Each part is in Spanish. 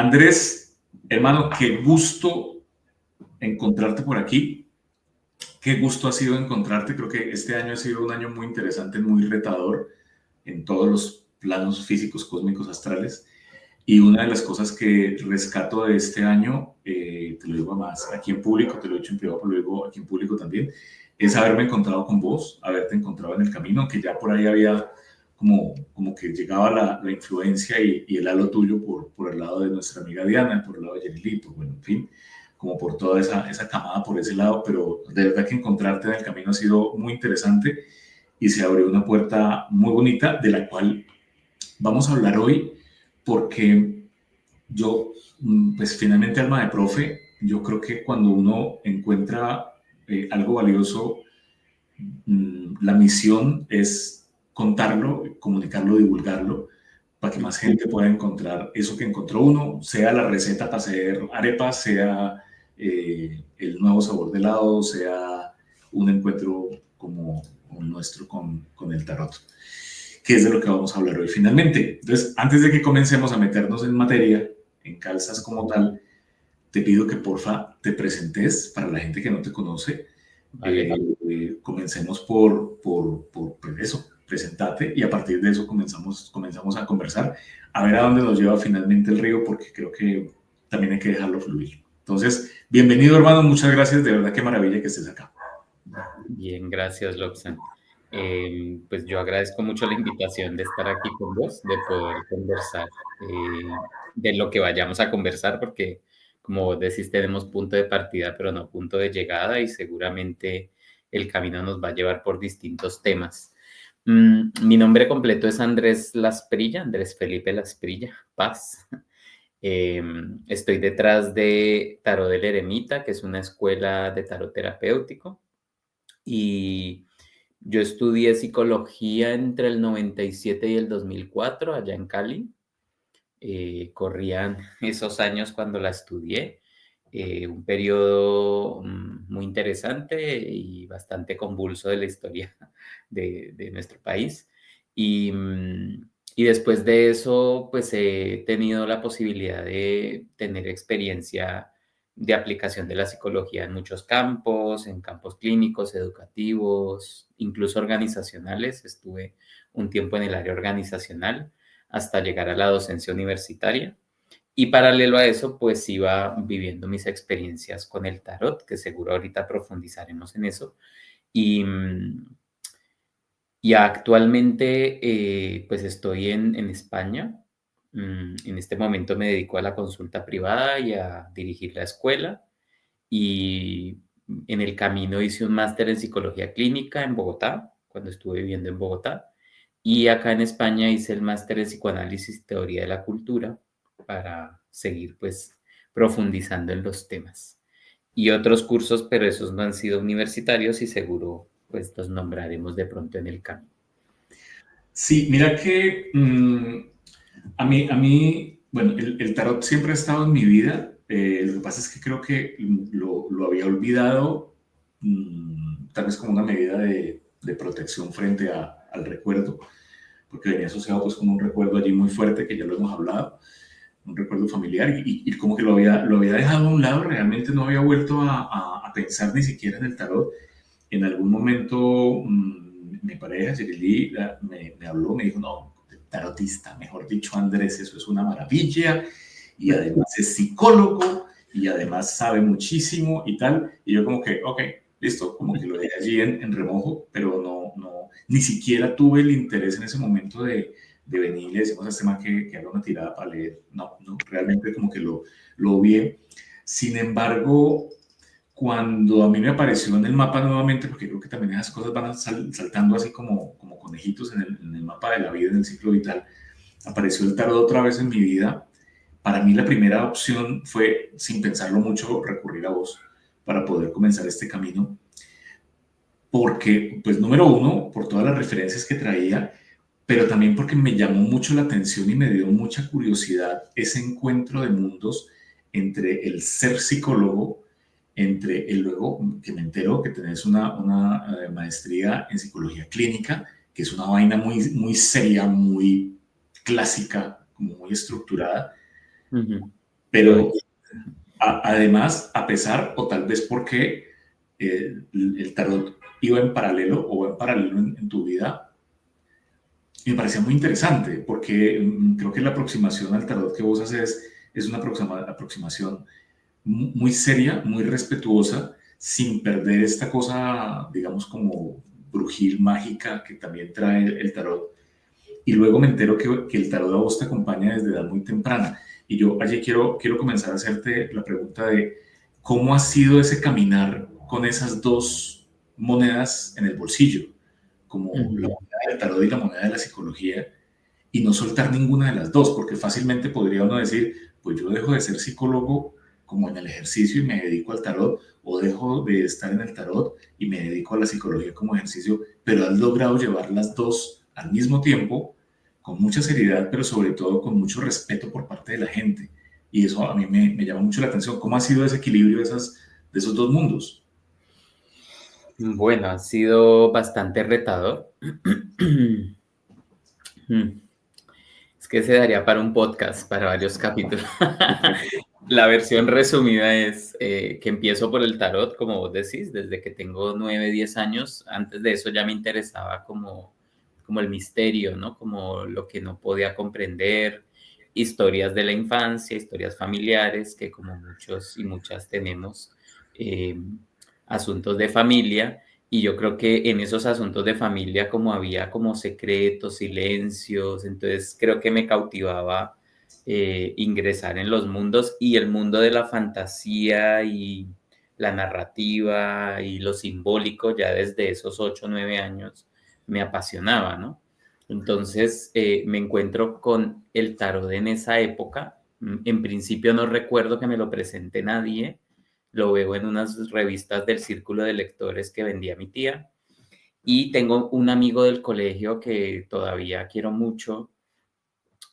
Andrés, hermano, qué gusto encontrarte por aquí. Qué gusto ha sido encontrarte. Creo que este año ha sido un año muy interesante, muy retador en todos los planos físicos, cósmicos, astrales. Y una de las cosas que rescato de este año, te lo digo más aquí en público, te lo he dicho en privado, pero lo digo aquí en público también, es haberme encontrado con vos, haberte encontrado en el camino, aunque ya por ahí había como que llegaba la influencia y el halo tuyo por el lado de nuestra amiga Diana, por el lado de Yerilito, bueno, en fin, como por toda esa camada por ese lado, pero de verdad que encontrarte en el camino ha sido muy interesante y se abrió una puerta muy bonita de la cual vamos a hablar hoy porque yo, pues finalmente alma de profe, yo creo que cuando uno encuentra algo valioso, la misión es contarlo, comunicarlo, divulgarlo, para que más gente pueda encontrar eso que encontró uno, sea la receta para hacer arepas, sea el nuevo sabor de helado, sea un encuentro como nuestro con el tarot, que es de lo que vamos a hablar hoy finalmente. Entonces, antes de que comencemos a meternos en materia, en calzas como tal, te pido que porfa te presentes para la gente que no te conoce. Vale. Comencemos por eso, presentate y a partir de eso comenzamos a conversar, a ver a dónde nos lleva finalmente el río, porque creo que también hay que dejarlo fluir. Entonces, bienvenido hermano, muchas gracias, de verdad qué maravilla que estés acá. Bien, gracias, Lobsan. Pues yo agradezco mucho la invitación de estar aquí con vos, de poder conversar de lo que vayamos a conversar, porque como vos decís, tenemos punto de partida, pero no punto de llegada, y seguramente el camino nos va a llevar por distintos temas. Mi nombre completo es Andrés Lasprilla, Andrés Felipe Lasprilla Paz. Estoy detrás de Tarot del Eremita, que es una escuela de tarot terapéutico. Y yo estudié psicología entre el 97 y el 2004 allá en Cali. Corrían esos años cuando la estudié, un periodo muy interesante y bastante convulso de la historia de nuestro país. Y, y después de eso, pues he tenido la posibilidad de tener experiencia de aplicación de la psicología en muchos campos, en campos clínicos, educativos, incluso organizacionales. Estuve un tiempo en el área organizacional hasta llegar a la docencia universitaria. Y paralelo a eso, pues iba viviendo mis experiencias con el tarot, que seguro ahorita profundizaremos en eso. Y, y actualmente, pues estoy en España. En este momento me dedico a la consulta privada y a dirigir la escuela. Y en el camino hice un máster en psicología clínica en Bogotá, cuando estuve viviendo en Bogotá. Y acá en España hice el máster en psicoanálisis y teoría de la cultura para seguir pues profundizando en los temas. Y otros cursos, pero esos no han sido universitarios y seguro pues los nombraremos de pronto en el camino. Sí, mira que a mí, bueno, el tarot siempre ha estado en mi vida. Lo que pasa es que creo que lo había olvidado, tal vez como una medida de protección frente al recuerdo, porque venía asociado pues con un recuerdo allí muy fuerte, que ya lo hemos hablado, un recuerdo familiar, y como que lo había dejado a un lado, realmente no había vuelto a pensar ni siquiera en el tarot. En algún momento mi pareja, Cirili, me habló, me dijo, no, tarotista, mejor dicho, Andrés, eso es una maravilla, y además es psicólogo, y además sabe muchísimo y tal, y yo como que, ok, listo, como que lo dejé allí en remojo, pero no, ni siquiera tuve el interés en ese momento de venir y le decimos a este man que haga una tirada para leer, no, realmente como que lo obvié. Sin embargo, cuando a mí me apareció en el mapa nuevamente, porque creo que también esas cosas van saltando así como conejitos en el mapa de la vida, en el ciclo vital, apareció el tarot otra vez en mi vida. Para mí la primera opción fue, sin pensarlo mucho, recurrir a vos para poder comenzar este camino, porque, pues número uno, por todas las referencias que traía, pero también porque me llamó mucho la atención y me dio mucha curiosidad ese encuentro de mundos entre el ser psicólogo, entre el luego que me entero que tenés una maestría en psicología clínica, que es una vaina muy seria, muy clásica, como muy estructurada, Uh -huh. Pero además, a pesar, o tal vez porque el tarot iba en paralelo o va en paralelo en tu vida, me parecía muy interesante porque creo que la aproximación al tarot que vos haces es una aproximación muy seria, muy respetuosa, sin perder esta cosa, digamos, como brujil, mágica que también trae el tarot. Y luego me entero que el tarot a vos te acompaña desde edad muy temprana. Y yo allí quiero comenzar a hacerte la pregunta de cómo ha sido ese caminar con esas dos monedas en el bolsillo, como la Ujú. moneda del tarot y la moneda de la psicología, y no soltar ninguna de las dos, porque fácilmente podría uno decir, pues yo dejo de ser psicólogo como en el ejercicio y me dedico al tarot, o dejo de estar en el tarot y me dedico a la psicología como ejercicio, pero has logrado llevar las dos al mismo tiempo, con mucha seriedad, pero sobre todo con mucho respeto por parte de la gente. Y eso a mí me llama mucho la atención. ¿Cómo ha sido ese equilibrio de esos dos mundos? Bueno, ha sido bastante retador. Mm, Es que se daría para un podcast, para varios capítulos. La versión resumida es que empiezo por el tarot, como vos decís, desde que tengo 9, 10 años. Antes de eso ya me interesaba como el misterio, ¿no? Como lo que no podía comprender, historias de la infancia, historias familiares, que como muchos y muchas tenemos, eh, asuntos de familia. Y yo creo que en esos asuntos de familia como había como secretos, silencios, entonces creo que me cautivaba ingresar en los mundos y el mundo de la fantasía y la narrativa y lo simbólico ya desde esos 8 o 9 años me apasionaba, ¿no? Entonces me encuentro con el tarot en esa época. En principio no recuerdo que me lo presente nadie, lo veo en unas revistas del círculo de lectores que vendía mi tía y tengo un amigo del colegio que todavía quiero mucho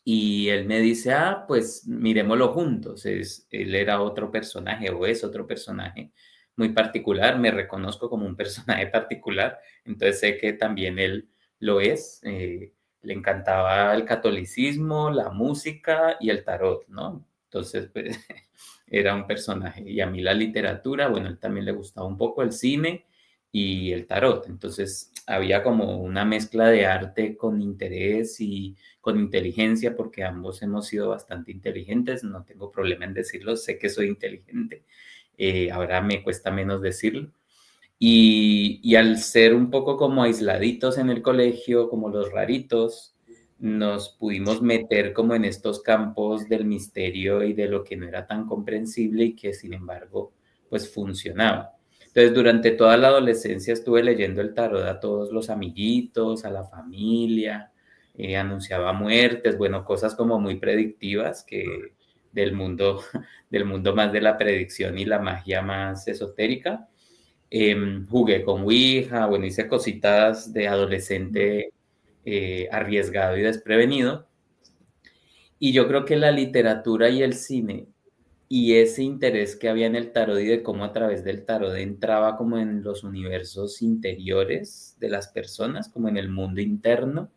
y él me dice, pues miremoslo juntos. Él era otro personaje o es otro personaje muy particular, me reconozco como un personaje particular, entonces sé que también él lo es. Le encantaba el catolicismo, la música y el tarot, ¿no? Entonces, pues era un personaje. Y a mí la literatura, bueno, a él también le gustaba un poco el cine y el tarot. Entonces, había como una mezcla de arte con interés y con inteligencia, porque ambos hemos sido bastante inteligentes, no tengo problema en decirlo, sé que soy inteligente, ahora me cuesta menos decirlo. Y al ser un poco como aisladitos en el colegio, como los raritos, nos pudimos meter como en estos campos del misterio y de lo que no era tan comprensible y que sin embargo pues funcionaba. Entonces durante toda la adolescencia estuve leyendo el tarot a todos los amiguitos, a la familia, anunciaba muertes, bueno, cosas como muy predictivas que del mundo, del mundo más de la predicción y la magia más esotérica. Jugué con Ouija, bueno, hice cositas de adolescente arriesgado y desprevenido. Y yo creo que la literatura y el cine y ese interés que había en el tarot y de cómo a través del tarot entraba como en los universos interiores de las personas, como en el mundo interno,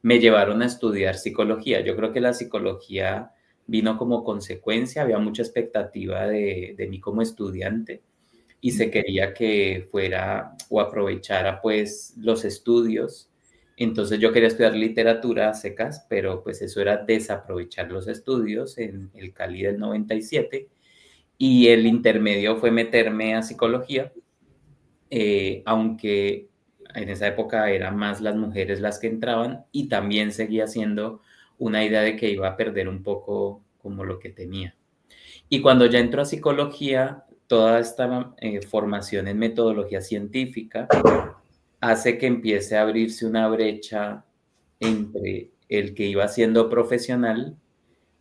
me llevaron a estudiar psicología. Yo creo que la psicología vino como consecuencia, había mucha expectativa de mí como estudiante y se quería que fuera o aprovechara pues los estudios. Entonces yo quería estudiar literatura a secas, pero pues eso era desaprovechar los estudios en el Cali del 97 y el intermedio fue meterme a psicología, aunque en esa época eran más las mujeres las que entraban y también seguía siendo una idea de que iba a perder un poco como lo que tenía. Y cuando ya entro a psicología, toda esta formación en metodología científica hace que empiece a abrirse una brecha entre el que iba siendo profesional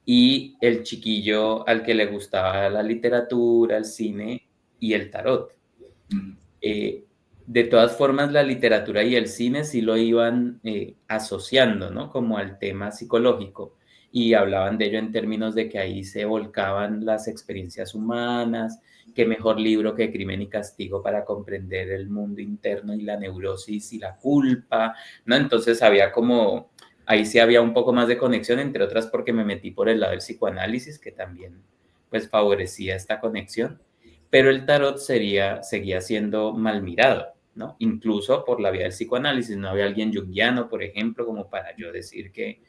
y el chiquillo al que le gustaba la literatura, el cine y el tarot. Mm. Eh, de todas formas, la literatura y el cine sí lo iban asociando, ¿no? Como al tema psicológico y hablaban de ello en términos de que ahí se volcaban las experiencias humanas, qué mejor libro que Crimen y Castigo para comprender el mundo interno y la neurosis y la culpa, ¿no? Entonces había como, ahí sí había un poco más de conexión, entre otras porque me metí por el lado del psicoanálisis, que también pues favorecía esta conexión, pero el tarot seguía siendo mal mirado, ¿no? Incluso por la vía del psicoanálisis, no había alguien junguiano, por ejemplo, como para yo decir que,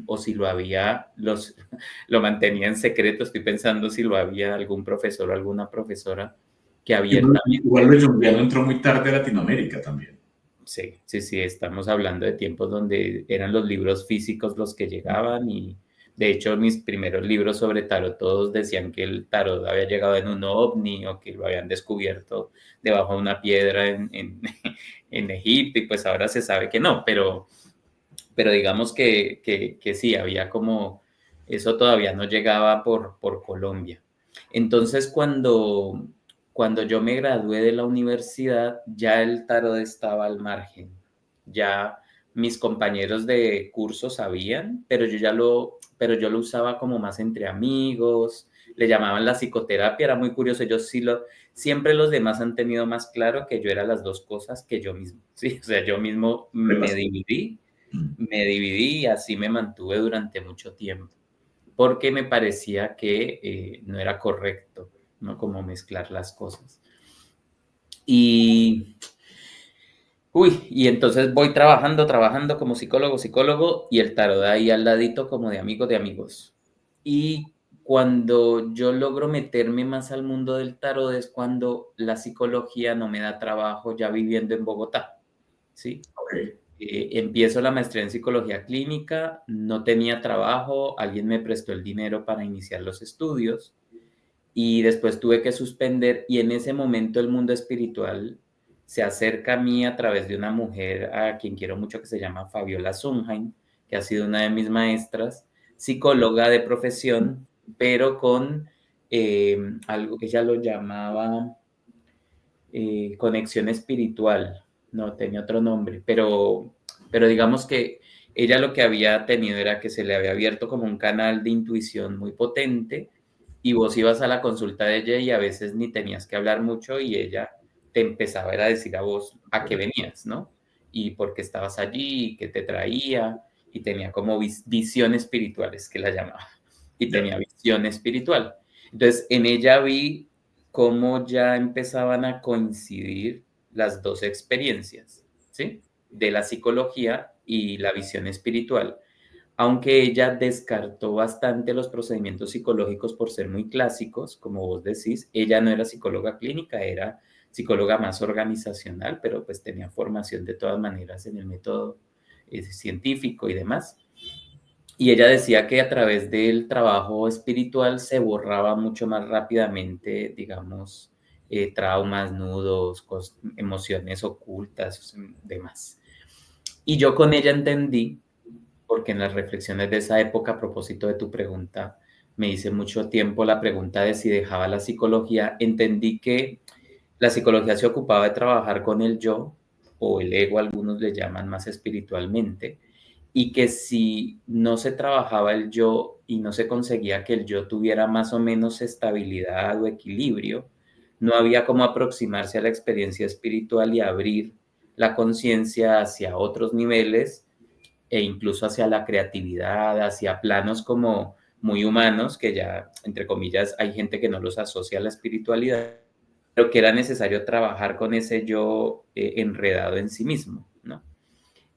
o si lo había, lo mantenía en secreto, estoy pensando si lo había algún profesor o alguna profesora que abiertamente. Igual lo junguiano entró muy tarde a Latinoamérica también. Sí, sí, sí, estamos hablando de tiempos donde eran los libros físicos los que llegaban y de hecho mis primeros libros sobre tarot todos decían que el tarot había llegado en un ovni o que lo habían descubierto debajo de una piedra en Egipto y pues ahora se sabe que no, pero digamos que sí, había como, eso todavía no llegaba por Colombia. Entonces, cuando yo me gradué de la universidad, ya el tarot estaba al margen. Ya mis compañeros de curso sabían, pero yo lo usaba como más entre amigos, le llamaban la psicoterapia, era muy curioso, siempre los demás han tenido más claro que yo era las dos cosas que yo mismo, ¿sí? O sea, yo mismo me dividí y así me mantuve durante mucho tiempo, porque me parecía que no era correcto, ¿no? Como mezclar las cosas. Y, y entonces voy trabajando como psicólogo, y el tarot ahí al ladito como de amigos de amigos. Y cuando yo logro meterme más al mundo del tarot es cuando la psicología no me da trabajo ya viviendo en Bogotá, ¿sí? Okay. Empiezo la maestría en psicología clínica, no tenía trabajo, alguien me prestó el dinero para iniciar los estudios y después tuve que suspender y en ese momento el mundo espiritual se acerca a mí a través de una mujer a quien quiero mucho que se llama Fabiola Sundheim, que ha sido una de mis maestras, psicóloga de profesión, pero con algo que ella lo llamaba conexión espiritual, no tenía otro nombre, pero digamos que ella lo que había tenido era que se le había abierto como un canal de intuición muy potente y vos ibas a la consulta de ella y a veces ni tenías que hablar mucho y ella te empezaba a decir a vos a qué venías, ¿no? Y por qué estabas allí, y qué te traía, y tenía como visión espirituales, que la llamaba, y tenía visión espiritual. Entonces, en ella vi cómo ya empezaban a coincidir las dos experiencias, ¿sí? De la psicología y la visión espiritual. Aunque ella descartó bastante los procedimientos psicológicos por ser muy clásicos, como vos decís, ella no era psicóloga clínica, era psicóloga más organizacional, pero pues tenía formación de todas maneras en el método científico y demás. Y ella decía que a través del trabajo espiritual se borraba mucho más rápidamente, digamos, traumas, nudos, emociones ocultas, demás. Y yo con ella entendí, porque en las reflexiones de esa época, a propósito de tu pregunta, me hice mucho tiempo la pregunta de si dejaba la psicología, entendí que la psicología se ocupaba de trabajar con el yo, o el ego, algunos le llaman más espiritualmente, y que si no se trabajaba el yo y no se conseguía que el yo tuviera más o menos estabilidad o equilibrio, no había cómo aproximarse a la experiencia espiritual y abrir la conciencia hacia otros niveles e incluso hacia la creatividad, hacia planos como muy humanos, que ya, entre comillas, hay gente que no los asocia a la espiritualidad, pero que era necesario trabajar con ese yo enredado en sí mismo, ¿no?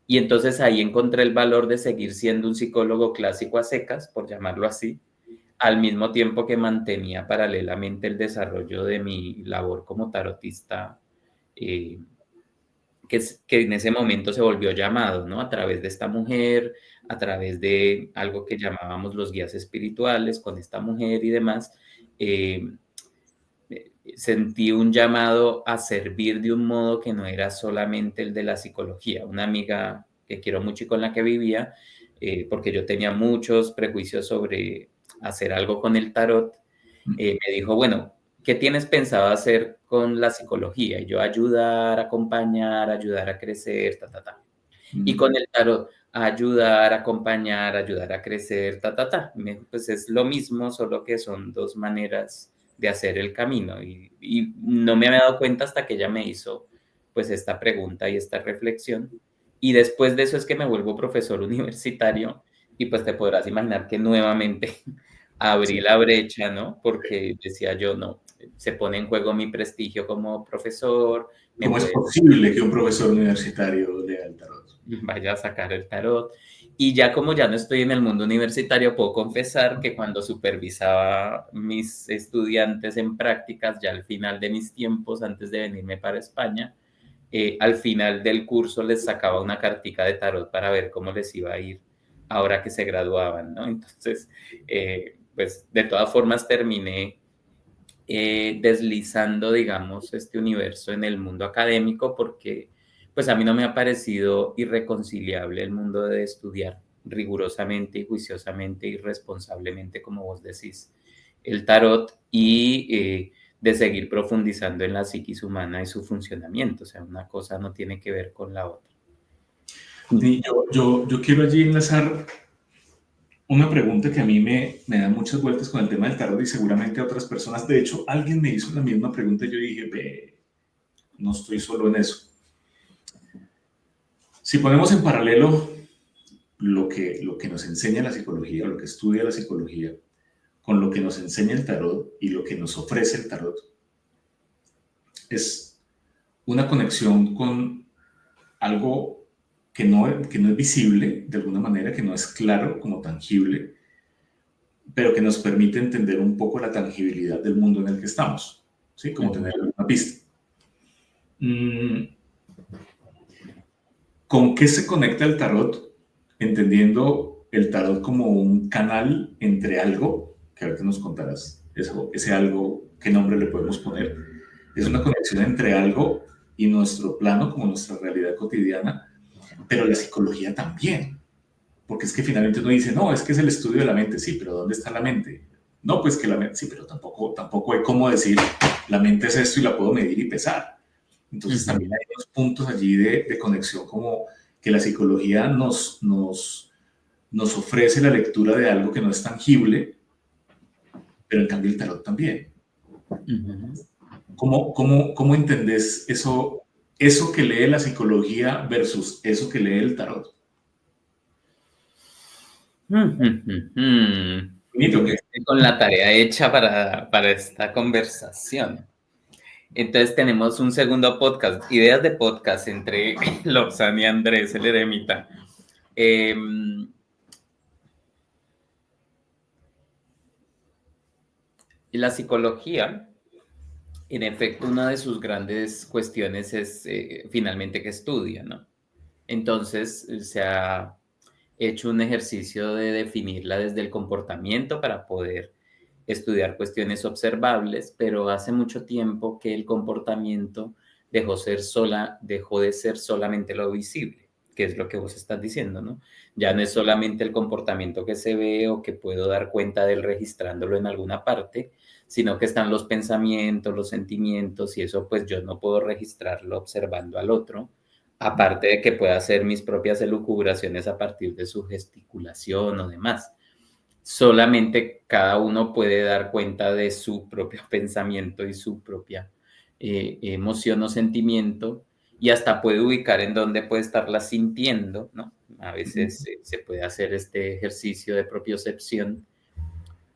Y entonces ahí encontré el valor de seguir siendo un psicólogo clásico a secas, por llamarlo así, al mismo tiempo que mantenía paralelamente el desarrollo de mi labor como tarotista, eh, que en ese momento se volvió llamado, ¿no? A través de esta mujer, a través de algo que llamábamos los guías espirituales con esta mujer y demás. Eh, Sentí un llamado a servir de un modo que no era solamente el de la psicología. Una amiga que quiero mucho y con la que vivía, porque yo tenía muchos prejuicios sobre hacer algo con el tarot, me dijo, bueno, ¿qué tienes pensado hacer con la psicología? Y yo ayudar, acompañar, ayudar a crecer, ta, ta, ta. Y con el tarot, ayudar, acompañar, ayudar a crecer, ta, ta, ta. Pues es lo mismo, solo que son dos maneras de hacer el camino. Y no me había dado cuenta hasta que ella me hizo pues esta pregunta y esta reflexión. Y después de eso es que me vuelvo profesor universitario y pues te podrás imaginar que nuevamente abrí Sí. la brecha, ¿no? Porque decía yo, no, se pone en juego mi prestigio como profesor, me ¿Cómo es puede posible que un profesor universitario lea el tarot? vaya a sacar el tarot. Y ya como ya no estoy en el mundo universitario, puedo confesar que cuando supervisaba mis estudiantes en prácticas, ya al final de mis tiempos, antes de venirme para España, al final del curso les sacaba una cartica de tarot para ver cómo les iba a ir ahora que se graduaban, ¿no? Entonces, pues de todas formas terminé deslizando, digamos, este universo en el mundo académico porque pues a mí no me ha parecido irreconciliable el mundo de estudiar rigurosamente y juiciosamente y responsablemente, como vos decís, el tarot y de seguir profundizando en la psiquis humana y su funcionamiento. O sea, una cosa no tiene que ver con la otra. Sí, yo quiero allí enlazar una pregunta que a mí me da muchas vueltas con el tema del tarot y seguramente a otras personas. De hecho, alguien me hizo la misma pregunta y yo dije, ve, no estoy solo en eso. Si ponemos en paralelo lo que nos enseña la psicología, lo que estudia la psicología, con lo que nos enseña el tarot y lo que nos ofrece el tarot, es una conexión con algo que no es visible de alguna manera, que no es claro como tangible, pero que nos permite entender un poco la tangibilidad del mundo en el que estamos, ¿sí? Como Ujú, tener una pista. Mm, ¿Con qué se conecta el tarot? Entendiendo el tarot como un canal entre algo, que ahorita nos contarás, eso, ese algo, qué nombre le podemos poner. Es una conexión entre algo y nuestro plano, como nuestra realidad cotidiana, pero la psicología también. Porque es que finalmente uno dice, no, es que es el estudio de la mente, sí, pero ¿dónde está la mente? No, pues que la mente, sí, pero tampoco hay cómo decir, la mente es esto y la puedo medir y pesar. Entonces también ujú, hay unos puntos allí de conexión como que la psicología nos ofrece la lectura de algo que no es tangible, pero en cambio el tarot también. ujú. ¿Cómo entendés eso que lee la psicología versus eso que lee el tarot? Creo Finito, que ¿qué? estoy con la tarea hecha para esta conversación. Entonces tenemos un segundo podcast, ideas de podcast entre Lobsan y Andrés, el eremita. Eh, la psicología, en efecto, una de sus grandes cuestiones es finalmente que estudia, ¿no? Entonces se ha hecho un ejercicio de definirla desde el comportamiento para poder estudiar cuestiones observables, pero hace mucho tiempo que el comportamiento dejó de ser solamente lo visible, que es lo que vos estás diciendo, ¿no? Ya no es solamente el comportamiento que se ve o que puedo dar cuenta de él registrándolo en alguna parte, sino que están los pensamientos, los sentimientos, y eso pues yo no puedo registrarlo observando al otro, aparte de que pueda hacer mis propias elucubraciones a partir de su gesticulación o demás. Solamente cada uno puede dar cuenta de su propio pensamiento y su propia emoción o sentimiento y hasta puede ubicar en dónde puede estarla sintiendo, ¿no? A veces se puede hacer este ejercicio de propiocepción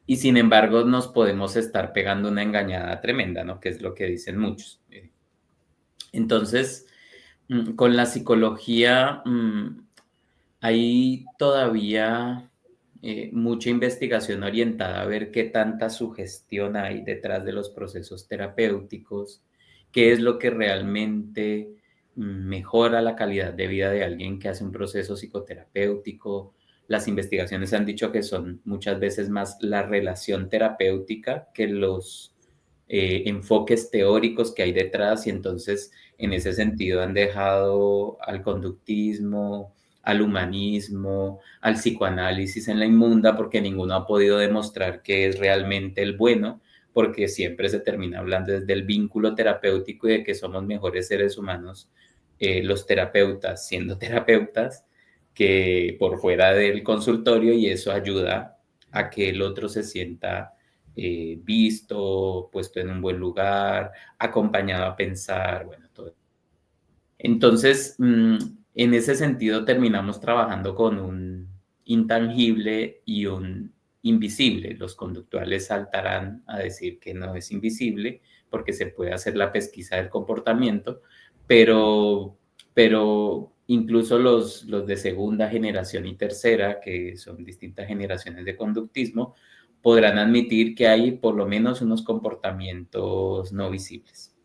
y sin embargo nos podemos estar pegando una engañada tremenda, ¿no? Que es lo que dicen muchos. Entonces, con la psicología hay todavía mucha investigación orientada a ver qué tanta sugestión hay detrás de los procesos terapéuticos, qué es lo que realmente mejora la calidad de vida de alguien que hace un proceso psicoterapéutico. Las investigaciones han dicho que son muchas veces más la relación terapéutica que los enfoques teóricos que hay detrás y entonces en ese sentido han dejado al conductismo, al humanismo, al psicoanálisis en la inmunda, porque ninguno ha podido demostrar que es realmente el bueno, porque siempre se termina hablando desde el vínculo terapéutico y de que somos mejores seres humanos, los terapeutas siendo terapeutas, que por fuera del consultorio y eso ayuda a que el otro se sienta visto, puesto en un buen lugar, acompañado a pensar, bueno, todo. Entonces, en ese sentido terminamos trabajando con un intangible invisible. Los conductuales saltarán a decir que no es invisible porque se puede hacer la pesquisa del comportamiento, pero incluso los de segunda generación y tercera, que son distintas generaciones de conductismo, podrán admitir que hay por lo menos unos comportamientos no visibles.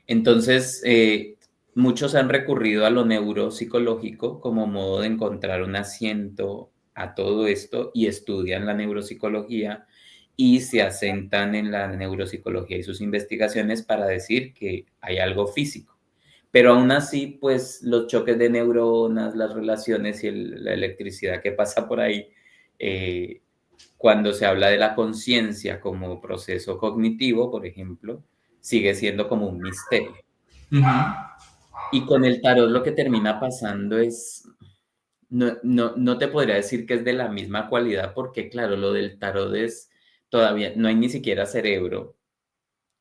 Entonces, muchos han recurrido a lo neuropsicológico como modo de encontrar un asiento a todo esto y estudian la neuropsicología y se asentan en la neuropsicología y sus investigaciones para decir que hay algo físico. Pero aún así, pues los choques de neuronas, las relaciones y la electricidad que pasa por ahí, cuando se habla de la conciencia como proceso cognitivo, por ejemplo, sigue siendo como un misterio. Y con el tarot lo que termina pasando es, no te podría decir que es de la misma cualidad, porque claro, lo del tarot es todavía, no hay ni siquiera cerebro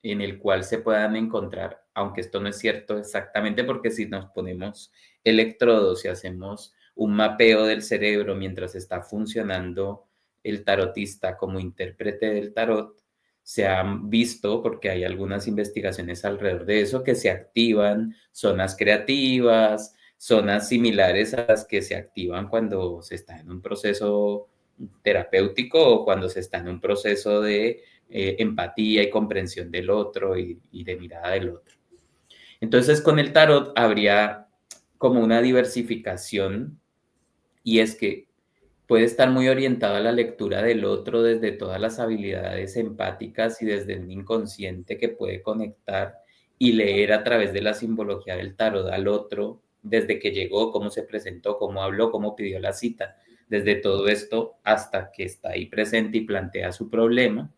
en el cual se puedan encontrar, aunque esto no es cierto exactamente, porque si nos ponemos electrodos y hacemos un mapeo del cerebro mientras está funcionando el tarotista como intérprete del tarot, se han visto, porque hay algunas investigaciones alrededor de eso, que se activan zonas creativas, zonas similares a las que se activan cuando se está en un proceso terapéutico o cuando se está en un proceso de empatía y comprensión del otro y de mirada del otro. Entonces, con el tarot habría como una diversificación, y es que puede estar muy orientado a la lectura del otro desde todas las habilidades empáticas y desde un inconsciente que puede conectar y leer a través de la simbología del tarot al otro, desde que llegó, cómo se presentó, cómo habló, cómo pidió la cita, desde todo esto hasta que está ahí presente y plantea su problema.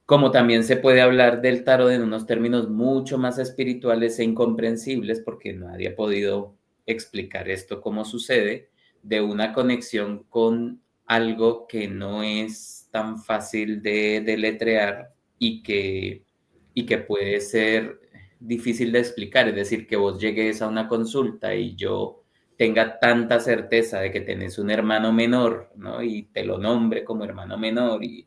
Como también se puede hablar del tarot en unos términos mucho más espirituales e incomprensibles, porque nadie ha podido explicar esto cómo sucede, de una conexión con algo que no es tan fácil de deletrear y que puede ser difícil de explicar. Es decir, que vos llegues a una consulta y yo tenga tanta certeza de que tenés un hermano menor, ¿no? Y te lo nombre como hermano menor y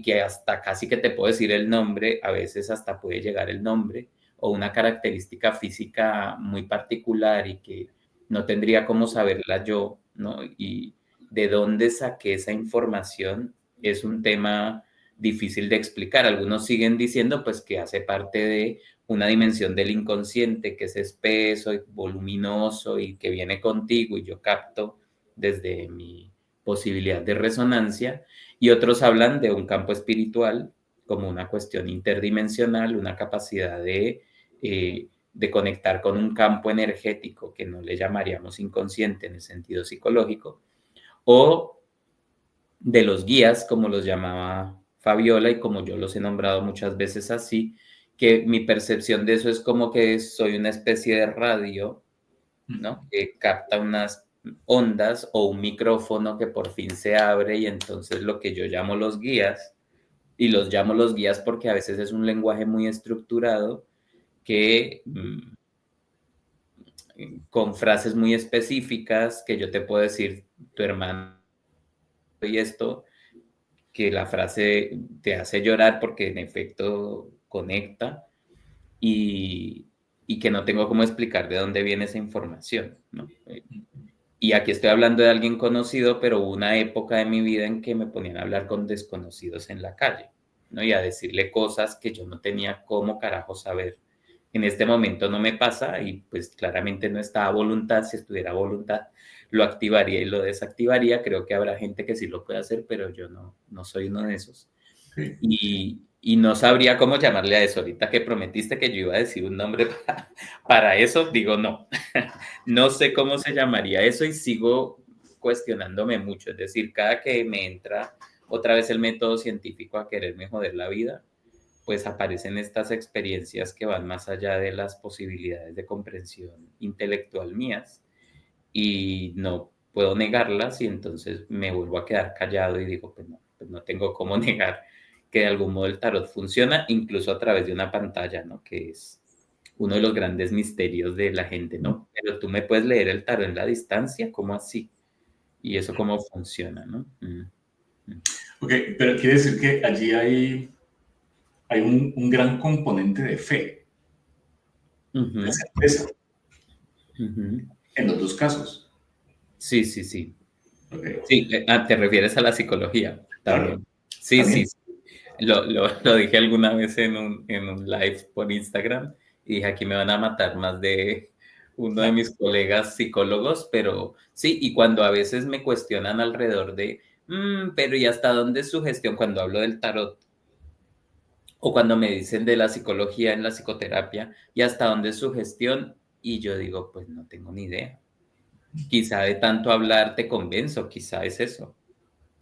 que hasta casi que te puedo decir el nombre, a veces hasta puede llegar el nombre o una característica física muy particular y que no tendría cómo saberla yo, ¿no? Y de dónde saqué esa información es un tema difícil de explicar. Algunos siguen diciendo pues que hace parte de una dimensión del inconsciente que es espeso y voluminoso y que viene contigo y yo capto desde mi posibilidad de resonancia, y otros hablan de un campo espiritual como una cuestión interdimensional, una capacidad de conectar con un campo energético que no le llamaríamos inconsciente en el sentido psicológico, o de los guías, como los llamaba Fabiola y como yo los he nombrado muchas veces así, que mi percepción de eso es como que soy una especie de radio, ¿no? Que capta unas ondas o un micrófono que por fin se abre y entonces lo que yo llamo los guías, y los llamo los guías porque a veces es un lenguaje muy estructurado que con frases muy específicas que yo te puedo decir, tu hermano y esto, que la frase te hace llorar porque en efecto conecta y que no tengo cómo explicar de dónde viene esa información, ¿no? Y aquí estoy hablando de alguien conocido, pero hubo una época de mi vida en que me ponían a hablar con desconocidos en la calle, ¿no? Y a decirle cosas que yo no tenía cómo carajo saber. En este momento no me pasa y pues claramente no está a voluntad. Si estuviera a voluntad, lo activaría y lo desactivaría. Creo que habrá gente que sí lo puede hacer, pero yo no soy uno de esos. Sí. Y no sabría cómo llamarle a eso. Ahorita que prometiste que yo iba a decir un nombre para eso, digo no. No sé cómo se llamaría eso y sigo cuestionándome mucho. Es decir, cada que me entra otra vez el método científico a quererme joder la vida, pues aparecen estas experiencias que van más allá de las posibilidades de comprensión intelectual mías y no puedo negarlas y entonces me vuelvo a quedar callado y digo, pues no tengo cómo negar que de algún modo el tarot funciona incluso a través de una pantalla, ¿no? Que es uno de los grandes misterios de la gente, ¿no? Pero tú me puedes leer el tarot en la distancia, ¿cómo así? y eso cómo funciona, ¿no? Ok, pero quiere decir que allí hay un gran componente de fe, de Ujú, certeza, ujú. en los dos casos. Sí, sí, sí. Ok, Sí, ¿te refieres a la psicología claro, también? Sí, sí, también. sí. Lo dije alguna vez en un live por Instagram y dije, aquí me van a matar más de uno de mis colegas psicólogos, pero sí, y cuando a veces me cuestionan alrededor de, pero ¿y hasta dónde es su gestión cuando hablo del tarot? O cuando me dicen de la psicología en la psicoterapia, ¿y hasta dónde es su gestión? Y yo digo, pues no tengo ni idea. Quizá de tanto hablar te convenzo, quizá es eso.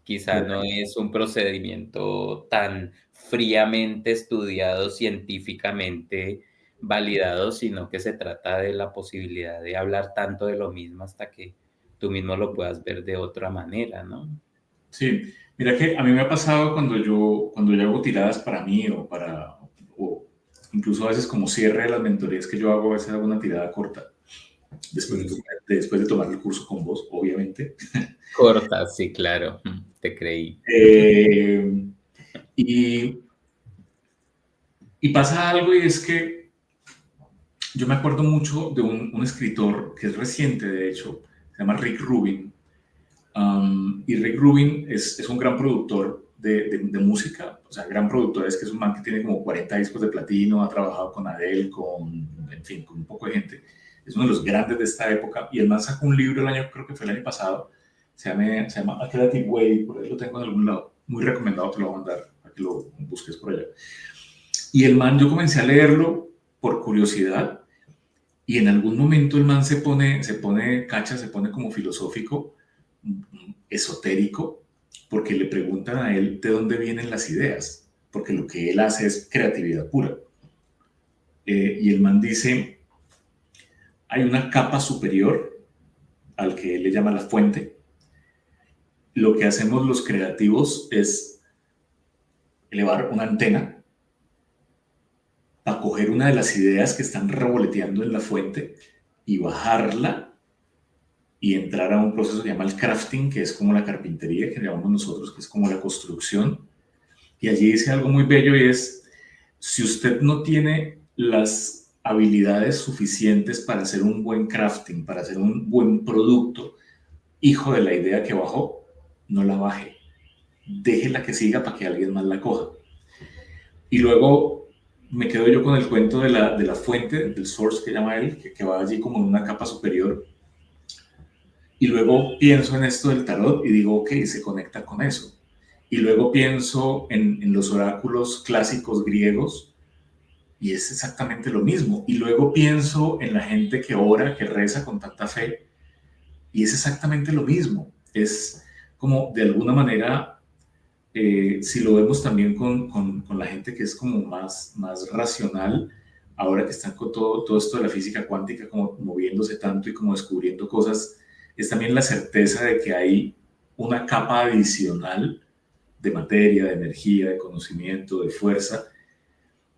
Quizá no es un procedimiento tan fríamente estudiado, científicamente validado, sino que se trata de la posibilidad de hablar tanto de lo mismo hasta que tú mismo lo puedas ver de otra manera, ¿no? Sí, mira que a mí me ha pasado cuando yo hago tiradas para mí o incluso a veces como cierre de las mentorías que yo hago, a veces hago una tirada corta, después Sí. después de tomar el curso con vos, obviamente. Corta, sí, claro, te creí. Eh, y, y pasa algo y es que yo me acuerdo mucho de un escritor que es reciente, de hecho, se llama Rick Rubin. Y Rick Rubin es un gran productor de música, o sea, gran productor, es que es un man que tiene como 40 discos de platino, ha trabajado con Adele, en fin, con un poco de gente. Es uno de los grandes de esta época. Y el man sacó un libro creo que fue el año pasado, se llama A Creative Way, por ahí lo tengo en algún lado. Muy recomendado, te lo voy a mandar para que lo busques por allá. Y el man, yo comencé a leerlo por curiosidad, y en algún momento el man se pone cacha, se pone como filosófico, esotérico, porque le preguntan a él de dónde vienen las ideas, porque lo que él hace es creatividad pura. Y el man dice, hay una capa superior al que él le llama la fuente. Lo que hacemos los creativos es elevar una antena para coger una de las ideas que están revoloteando en la fuente y bajarla y entrar a un proceso que se llama el crafting, que es como la carpintería que llamamos nosotros, que es como la construcción. Y allí dice algo muy bello y es, si usted no tiene las habilidades suficientes para hacer un buen crafting, para hacer un buen producto, hijo de la idea que bajó, no la baje. Déjela que siga para que alguien más la coja. Y luego me quedo yo con el cuento de la fuente, del source que llama él, que va allí como en una capa superior. Y luego pienso en esto del tarot y digo, ok, se conecta con eso. Y luego pienso en los oráculos clásicos griegos y es exactamente lo mismo. Y luego pienso en la gente que ora, que reza con tanta fe y es exactamente lo mismo. Es como de alguna manera, si lo vemos también con la gente que es como más racional, ahora que están con todo esto de la física cuántica, como moviéndose tanto y como descubriendo cosas, es también la certeza de que hay una capa adicional de materia, de energía, de conocimiento, de fuerza,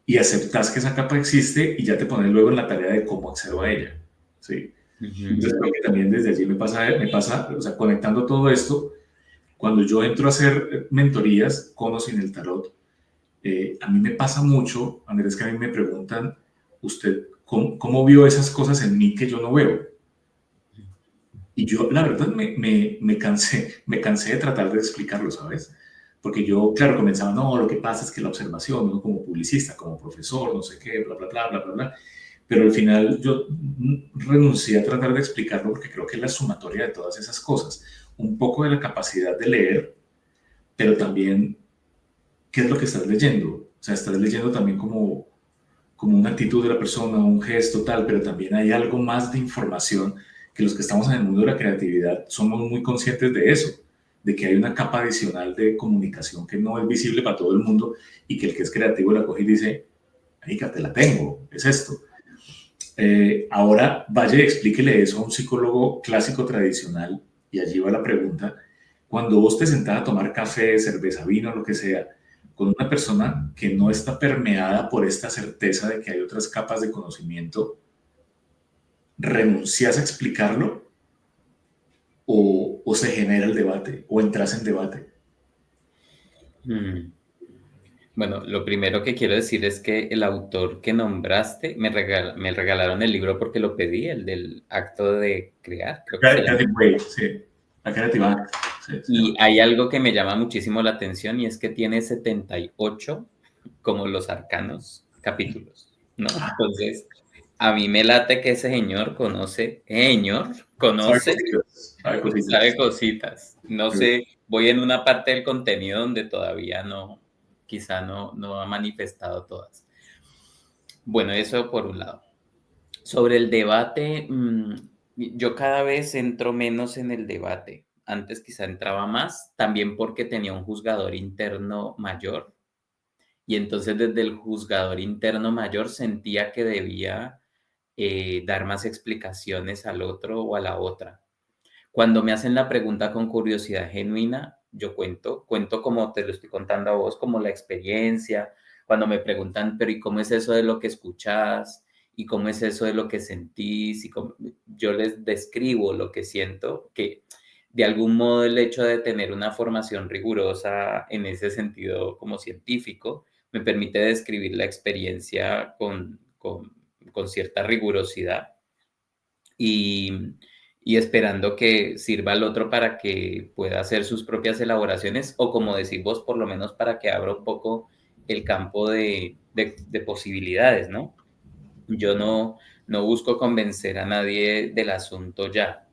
y aceptas que esa capa existe y ya te pones luego en la tarea de cómo accedo a ella. ¿Sí? Entonces Ujú. creo que también desde allí me pasa, o sea, conectando todo esto, cuando yo entro a hacer mentorías con o sin el tarot, a mí me pasa mucho, Andrés, que a mí me preguntan, ¿usted cómo vio esas cosas en mí que yo no veo? Y yo, la verdad, me cansé de tratar de explicarlo, ¿sabes? Porque yo, claro, comenzaba, no, lo que pasa es que la observación, ¿no? Como publicista, como profesor, no sé qué, bla, bla, bla, bla, bla, bla. Pero al final yo renuncié a tratar de explicarlo porque creo que es la sumatoria de todas esas cosas. Un poco de la capacidad de leer, pero también, ¿qué es lo que estás leyendo? O sea, estás leyendo también como una actitud de la persona, un gesto tal, pero también hay algo más de información que los que estamos en el mundo de la creatividad somos muy conscientes de eso, de que hay una capa adicional de comunicación que no es visible para todo el mundo y que el que es creativo la coge y dice, Anica, te la tengo, es esto. Ahora vaya y explíquele eso a un psicólogo clásico tradicional y allí va la pregunta. Cuando vos te sentás a tomar café, cerveza, vino, lo que sea, con una persona que no está permeada por esta certeza de que hay otras capas de conocimiento, ¿renuncias a explicarlo o o se genera el debate o entras en debate? Mm. Bueno, lo primero que quiero decir es que el autor que nombraste, me regalaron el libro porque lo pedí, el del acto de crear, creo que se llama. Creative Way, sí. La Creative Act, sí, se Y llama. hay algo que me llama muchísimo la atención y es que tiene 78, como los arcanos, capítulos, ¿no? Entonces, a mí me late que ese Sabe conoce, cositas, sabe sabe cositas. cositas. No sé, voy en una parte del contenido donde todavía no, quizá no ha manifestado todas. Bueno, eso por un lado. Sobre el debate, yo cada vez entro menos en el debate. Antes quizá entraba más, también porque tenía un juzgador interno mayor y entonces desde el juzgador interno mayor sentía que debía dar más explicaciones al otro o a la otra. Cuando me hacen la pregunta con curiosidad genuina, yo cuento como te lo estoy contando a vos, como la experiencia. Cuando me preguntan, pero ¿y cómo es eso de lo que escuchás? ¿Y cómo es eso de lo que sentís? Yo les describo lo que siento, que de algún modo el hecho de tener una formación rigurosa en ese sentido como científico me permite describir la experiencia con cierta rigurosidad y, y esperando que sirva al otro para que pueda hacer sus propias elaboraciones o como decís vos, por lo menos para que abra un poco el campo de posibilidades, ¿no? Yo no busco convencer a nadie del asunto ya.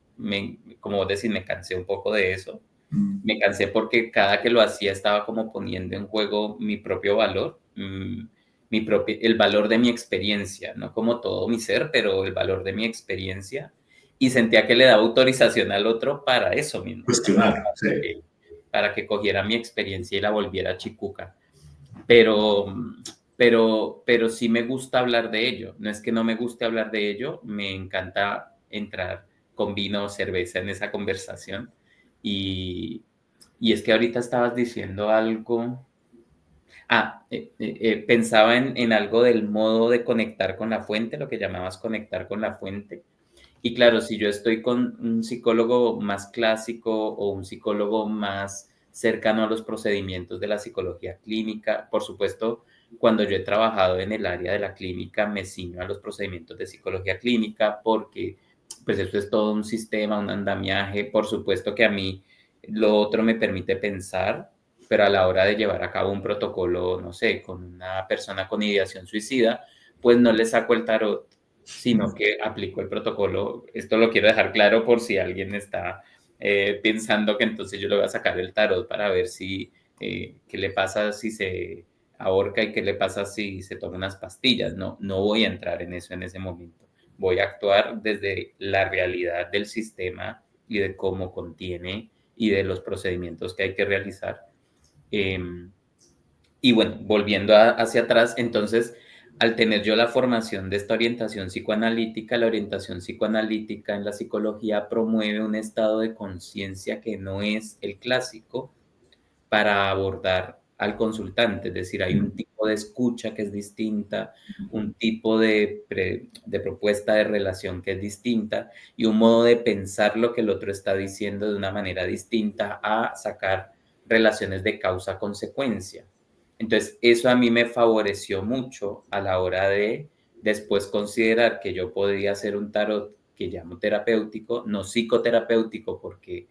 Como vos decís, me cansé un poco de eso. Mm. Me cansé porque cada que lo hacía estaba como poniendo en juego mi propio valor, el valor de mi experiencia, no como todo mi ser, pero el valor de mi experiencia. Y sentía que le daba autorización al otro para eso mismo, Cuestionar, sí. para que cogiera mi experiencia y la volviera chicuca. Pero, pero sí me gusta hablar de ello. No es que no me guste hablar de ello, me encanta entrar con vino o cerveza en esa conversación. Y, y es que ahorita estabas diciendo algo. Pensaba en algo del modo de conectar con la fuente, lo que llamabas conectar con la fuente. Y claro, si yo estoy con un psicólogo más clásico o un psicólogo más cercano a los procedimientos de la psicología clínica, por supuesto, cuando yo he trabajado en el área de la clínica, me ciño a los procedimientos de psicología clínica porque pues eso es todo un sistema, un andamiaje. Por supuesto que a mí lo otro me permite pensar, pero a la hora de llevar a cabo un protocolo, no sé, con una persona con ideación suicida, pues no le saco el tarot, sino que aplico el protocolo. Esto lo quiero dejar claro por si alguien está pensando que entonces yo le voy a sacar el tarot para ver si, qué le pasa si se ahorca y qué le pasa si se toma unas pastillas. No voy a entrar en eso en ese momento. Voy a actuar desde la realidad del sistema y de cómo contiene y de los procedimientos que hay que realizar. Y bueno, volviendo hacia atrás, entonces, al tener yo la formación de esta orientación psicoanalítica, la orientación psicoanalítica en la psicología promueve un estado de conciencia que no es el clásico para abordar al consultante, es decir, hay un tipo de escucha que es distinta, un tipo de propuesta de relación que es distinta y un modo de pensar lo que el otro está diciendo de una manera distinta a sacar relaciones de causa-consecuencia. Entonces, eso a mí me favoreció mucho a la hora de después considerar que yo podía hacer un tarot que llamo terapéutico, no psicoterapéutico, porque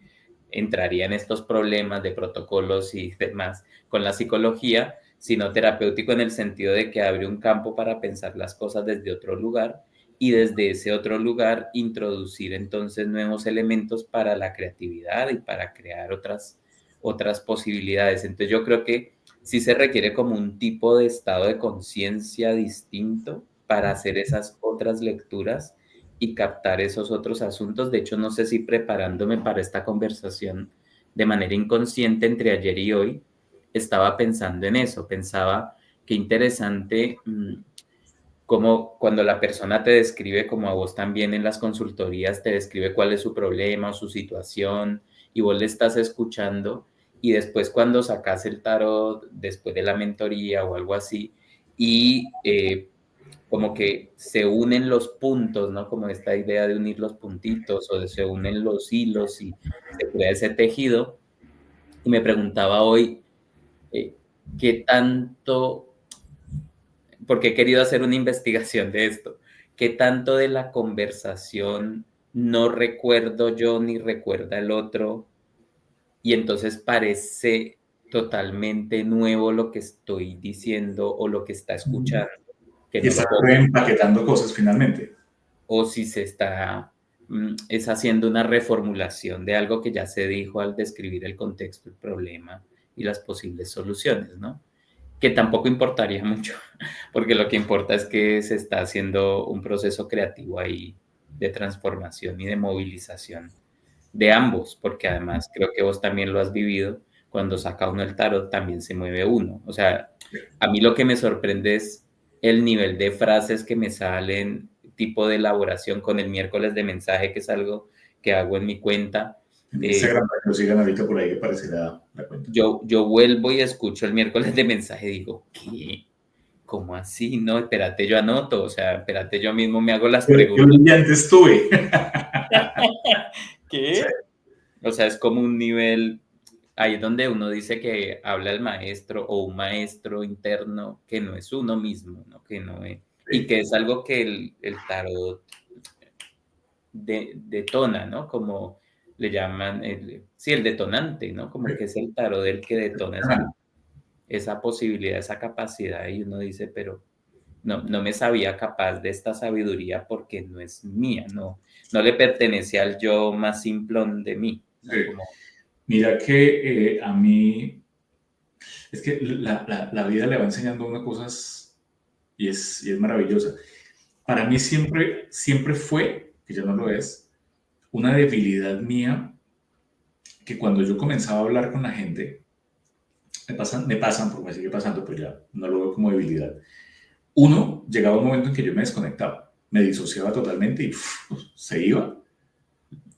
entraría en estos problemas de protocolos y demás con la psicología, sino terapéutico en el sentido de que abre un campo para pensar las cosas desde otro lugar y desde ese otro lugar introducir entonces nuevos elementos para la creatividad y para crear otras posibilidades. Entonces yo creo que sí se requiere como un tipo de estado de conciencia distinto para hacer esas otras lecturas y captar esos otros asuntos. De hecho, no sé si preparándome para esta conversación de manera inconsciente entre ayer y hoy, estaba pensando en eso. Pensaba qué interesante como cuando la persona te describe, como a vos también en las consultorías, te describe cuál es su problema o su situación y vos le estás escuchando y después cuando sacas el tarot, después de la mentoría o algo así, y como que se unen los puntos, ¿no? Como esta idea de unir los puntitos o de se unen los hilos y se crea ese tejido. Y me preguntaba hoy, eh, ¿qué tanto, porque he querido hacer una investigación de esto, qué tanto de la conversación no recuerdo yo ni recuerda el otro? Y entonces parece totalmente nuevo lo que estoy diciendo o lo que está escuchando, que Y no está lo puedo, empaquetando cosas finalmente. o si se está, es haciendo una reformulación de algo que ya se dijo al describir el contexto, el problema y las posibles soluciones, ¿no? Que tampoco importaría mucho, porque lo que importa es que se está haciendo un proceso creativo ahí de transformación y de movilización de ambos, porque además creo que vos también lo has vivido, cuando saca uno el tarot también se mueve uno. O sea, a mí lo que me sorprende es el nivel de frases que me salen, tipo de elaboración con el miércoles de mensaje, que es algo que hago en mi cuenta. En Eh, Instagram, para que lo sigan ahorita por ahí, que aparecerá la cuenta. yo vuelvo y escucho el miércoles de mensaje y digo, ¿qué? ¿Cómo así? No, espérate, yo anoto, o sea, espérate, yo mismo me hago las Yo preguntas. ya antes estuve. Sí. ¿Qué? O sea, es como un nivel, ahí es donde uno dice que habla el maestro o un maestro interno que no es uno mismo, ¿no? Que no es, y Sí. que es algo que el tarot detona, ¿no? Como le llaman, sí, el detonante, ¿no? Como que es el tarot el que detona esa posibilidad, esa capacidad, y uno dice, pero no, no me sabía capaz de esta sabiduría porque no es mía, no, no le pertenece al yo más simplón de mí, Sí. ¿no? Como, Mira que a mí, es que la vida le va enseñando a uno cosas y es maravillosa. Para mí siempre fue, que ya no lo es, una debilidad mía que cuando yo comenzaba a hablar con la gente, me pasan, porque me sigue pasando, pero ya no lo veo como debilidad. Uno, llegaba un momento en que yo me desconectaba, me disociaba totalmente y se iba.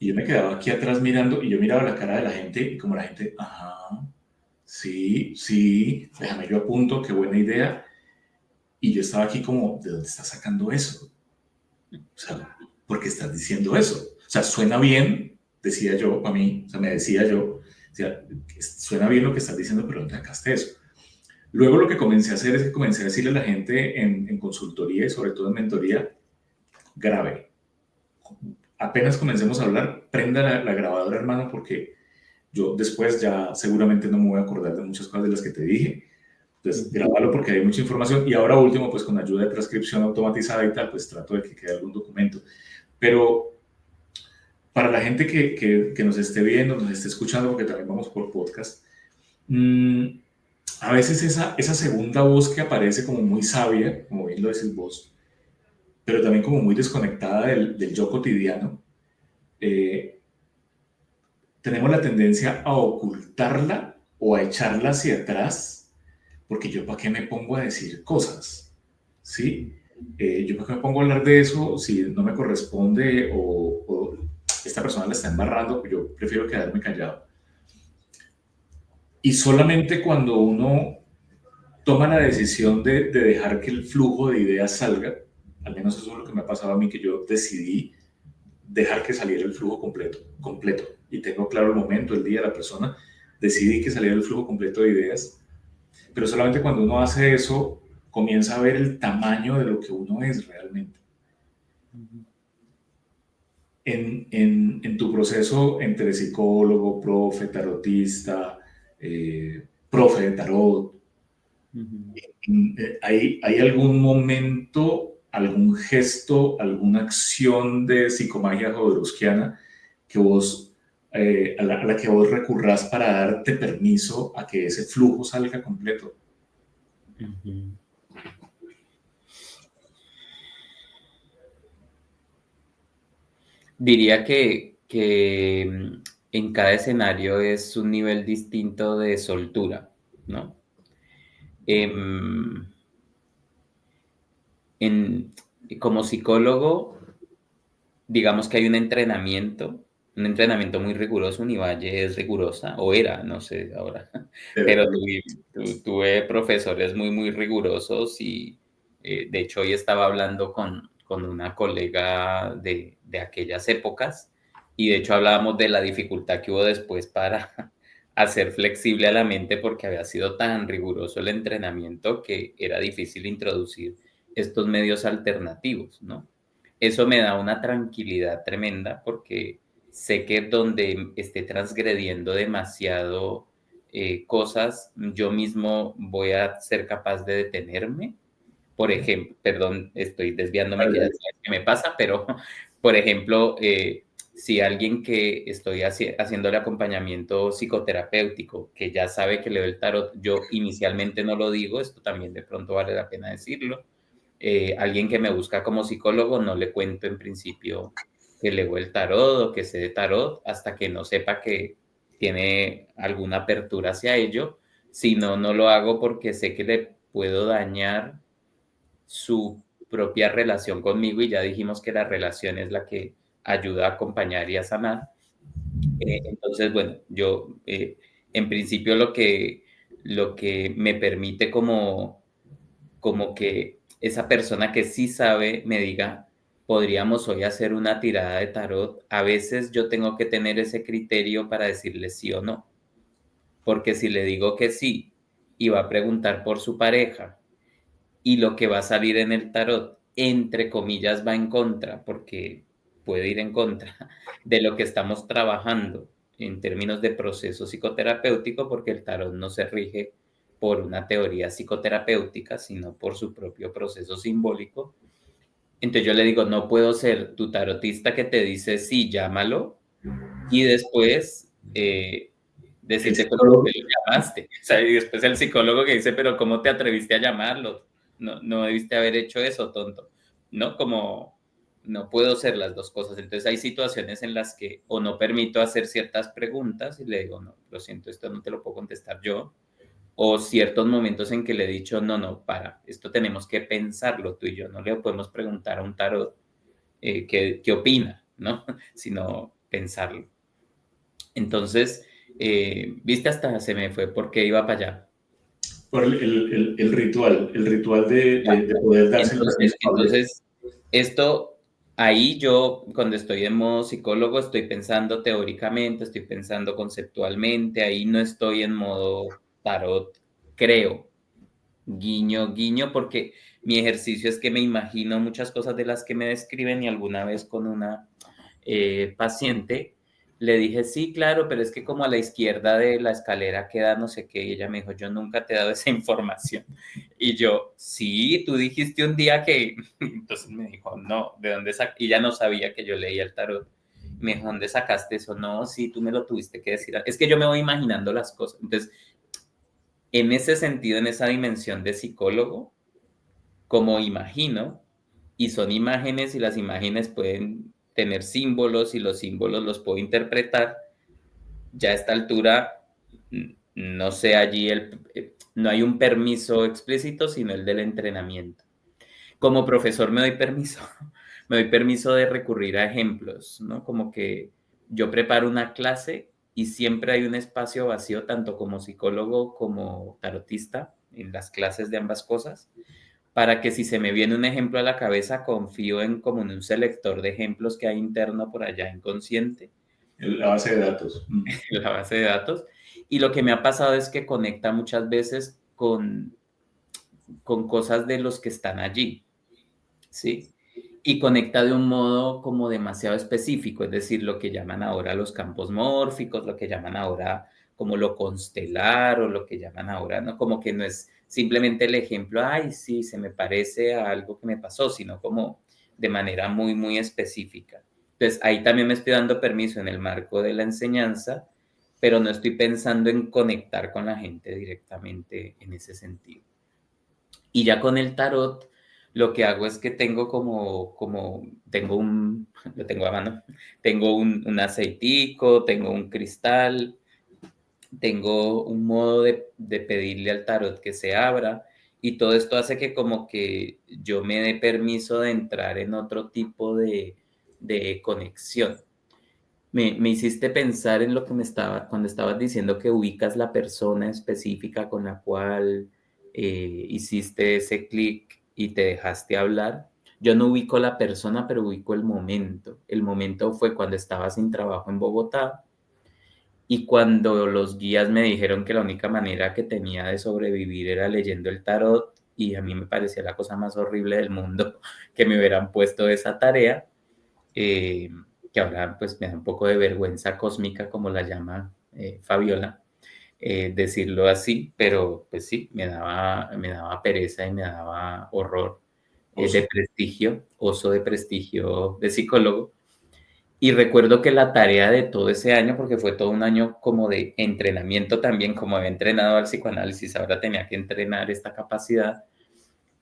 Y yo me quedaba aquí atrás mirando y yo miraba la cara de la gente y como la gente, ajá, sí, sí, déjame yo apunto, qué buena idea. Y yo estaba aquí como, ¿de dónde estás sacando eso? O sea, ¿por qué estás diciendo eso? O sea, suena bien, decía yo, para mí, o sea, me decía yo, o sea, suena bien lo que estás diciendo, pero ¿dónde sacaste eso? Luego lo que comencé a hacer es que comencé a decirle a la gente en consultoría y sobre todo en mentoría, grave. Apenas comencemos a hablar, prenda la grabadora, hermano, porque yo después ya seguramente no me voy a acordar de muchas cosas de las que te dije. Entonces, grábalo porque hay mucha información. Y ahora último, pues con ayuda de transcripción automatizada y tal, pues trato de que quede algún documento. Pero para la gente que nos esté viendo, nos esté escuchando, porque también vamos por podcast, mmm, a veces esa segunda voz que aparece como muy sabia, como bien lo decís vos, pero también como muy desconectada del yo cotidiano, eh, tenemos la tendencia a ocultarla o a echarla hacia atrás, porque yo para qué me pongo a decir cosas, ¿sí? Yo para qué me pongo a hablar de eso si no me corresponde o esta persona la está embarrando, pues yo prefiero quedarme callado. Y solamente cuando uno toma la decisión de dejar que el flujo de ideas salga, al menos eso es lo que me ha pasado a mí, que yo decidí dejar que saliera el flujo completo. Y tengo claro el momento, el día, la persona, decidí que saliera el flujo completo de ideas, pero solamente cuando uno hace eso, comienza a ver el tamaño de lo que uno es realmente. En tu proceso entre psicólogo, profe, tarotista, profe de tarot, ¿hay algún momento, algún gesto, alguna acción de psicomagia jodorowskiana que vos, a la que vos recurrás para darte permiso a que ese flujo salga completo? Diría que en cada escenario es un nivel distinto de soltura, ¿no? Em, en, como psicólogo, digamos que hay un entrenamiento muy riguroso. Univalle es rigurosa, o era, no sé ahora, pero tuve profesores muy, muy rigurosos y De hecho, hoy estaba hablando con una colega de aquellas épocas y de hecho hablábamos de la dificultad que hubo después para hacer flexible a la mente porque había sido tan riguroso el entrenamiento que era difícil introducir estos medios alternativos, ¿no? Eso me da una tranquilidad tremenda porque sé que donde esté transgrediendo demasiado cosas, yo mismo voy a ser capaz de detenerme. Por ejemplo, perdón, estoy desviándome, que ya sabes qué me pasa, pero por ejemplo, si alguien que estoy haciéndole acompañamiento psicoterapéutico, que ya sabe que leo el tarot, yo inicialmente no lo digo, esto también de pronto vale la pena decirlo. Alguien que me busca como psicólogo, no le cuento en principio que leo el tarot o que sé de tarot hasta que no sepa que tiene alguna apertura hacia ello. Si no, no lo hago porque sé que le puedo dañar su propia relación conmigo y ya dijimos que la relación es la que ayuda a acompañar y a sanar. Entonces, bueno, yo en principio lo que me permite como que esa persona que sí sabe me diga, podríamos hoy hacer una tirada de tarot. A veces yo tengo que tener ese criterio para decirle sí o no, porque si le digo que sí y va a preguntar por su pareja y lo que va a salir en el tarot, entre comillas, va en contra, porque puede ir en contra de lo que estamos trabajando en términos de proceso psicoterapéutico, porque el tarot no se rige por una teoría psicoterapéutica, sino por su propio proceso simbólico. Entonces yo le digo, no puedo ser tu tarotista que te dice, sí, llámalo, y después decirte con lo que lo llamaste. O sea, y después el psicólogo que dice, pero ¿cómo te atreviste a llamarlo? No, no debiste haber hecho eso, tonto. ¿No? Como no puedo ser las dos cosas. Entonces hay situaciones en las que o no permito hacer ciertas preguntas y le digo, no, lo siento, esto no te lo puedo contestar yo. O ciertos momentos en que le he dicho, no, no, para, esto tenemos que pensarlo tú y yo. No le podemos preguntar a un tarot qué opina, ¿no? Sino pensarlo. Entonces, viste, hasta se me fue porque iba para allá. Por el ritual de poder darse el permiso. Entonces, esto, ahí yo, cuando estoy en modo psicólogo, estoy pensando teóricamente, estoy pensando conceptualmente, ahí no estoy en modo tarot, creo, guiño, guiño, porque mi ejercicio es que me imagino muchas cosas de las que me describen y alguna vez con una paciente, le dije, sí, claro, pero es que como a la izquierda de la escalera queda no sé qué, y ella me dijo, yo nunca te he dado esa información. Y yo, sí, tú dijiste un día que, entonces me dijo, no, ¿de dónde sacaste? Y ya no sabía que yo leía el tarot. Me dijo, ¿dónde sacaste eso? No, sí, tú me lo tuviste que decir. Es que yo me voy imaginando las cosas. Entonces, en ese sentido, en esa dimensión de psicólogo, como imagino, y son imágenes y las imágenes pueden tener símbolos y los símbolos los puedo interpretar, ya a esta altura no sé allí, no hay un permiso explícito, sino el del entrenamiento. Como profesor me doy permiso, me doy permiso de recurrir a ejemplos, ¿no? Como que yo preparo una clase y siempre hay un espacio vacío, tanto como psicólogo como tarotista, en las clases de ambas cosas, para que si se me viene un ejemplo a la cabeza, confío en como en un selector de ejemplos que hay interno por allá inconsciente. La base de datos. La base de datos. Y lo que me ha pasado es que conecta muchas veces con cosas de los que están allí, ¿sí? Y conecta de un modo como demasiado específico, es decir, lo que llaman ahora los campos mórficos, lo que llaman ahora como lo constelar o lo que llaman ahora, ¿no? Como que no es simplemente el ejemplo, ay, sí, se me parece a algo que me pasó, sino como de manera muy, muy específica. Entonces, ahí también me estoy dando permiso en el marco de la enseñanza, pero no estoy pensando en conectar con la gente directamente en ese sentido. Y ya con el tarot, lo que hago es que tengo tengo lo tengo a mano, tengo un aceitico, tengo un cristal, tengo un modo de pedirle al tarot que se abra y todo esto hace que como que yo me dé permiso de entrar en otro tipo de conexión. Me hiciste pensar en lo que cuando estabas diciendo que ubicas la persona específica con la cual hiciste ese clic. y te dejaste hablar, yo no ubico la persona, pero ubico el momento. El momento fue cuando estaba sin trabajo en Bogotá y cuando los guías me dijeron que la única manera que tenía de sobrevivir era leyendo el tarot y a mí me parecía la cosa más horrible del mundo que me hubieran puesto esa tarea, eh, que ahora pues me da un poco de vergüenza cósmica, como la llama Fabiola, decirlo así, pero pues sí, me daba pereza y me daba horror de Oso. prestigio, oso de prestigio de psicólogo. Y recuerdo que la tarea de todo ese año, porque fue todo un año como de entrenamiento también, como había entrenado al psicoanálisis, ahora tenía que entrenar esta capacidad.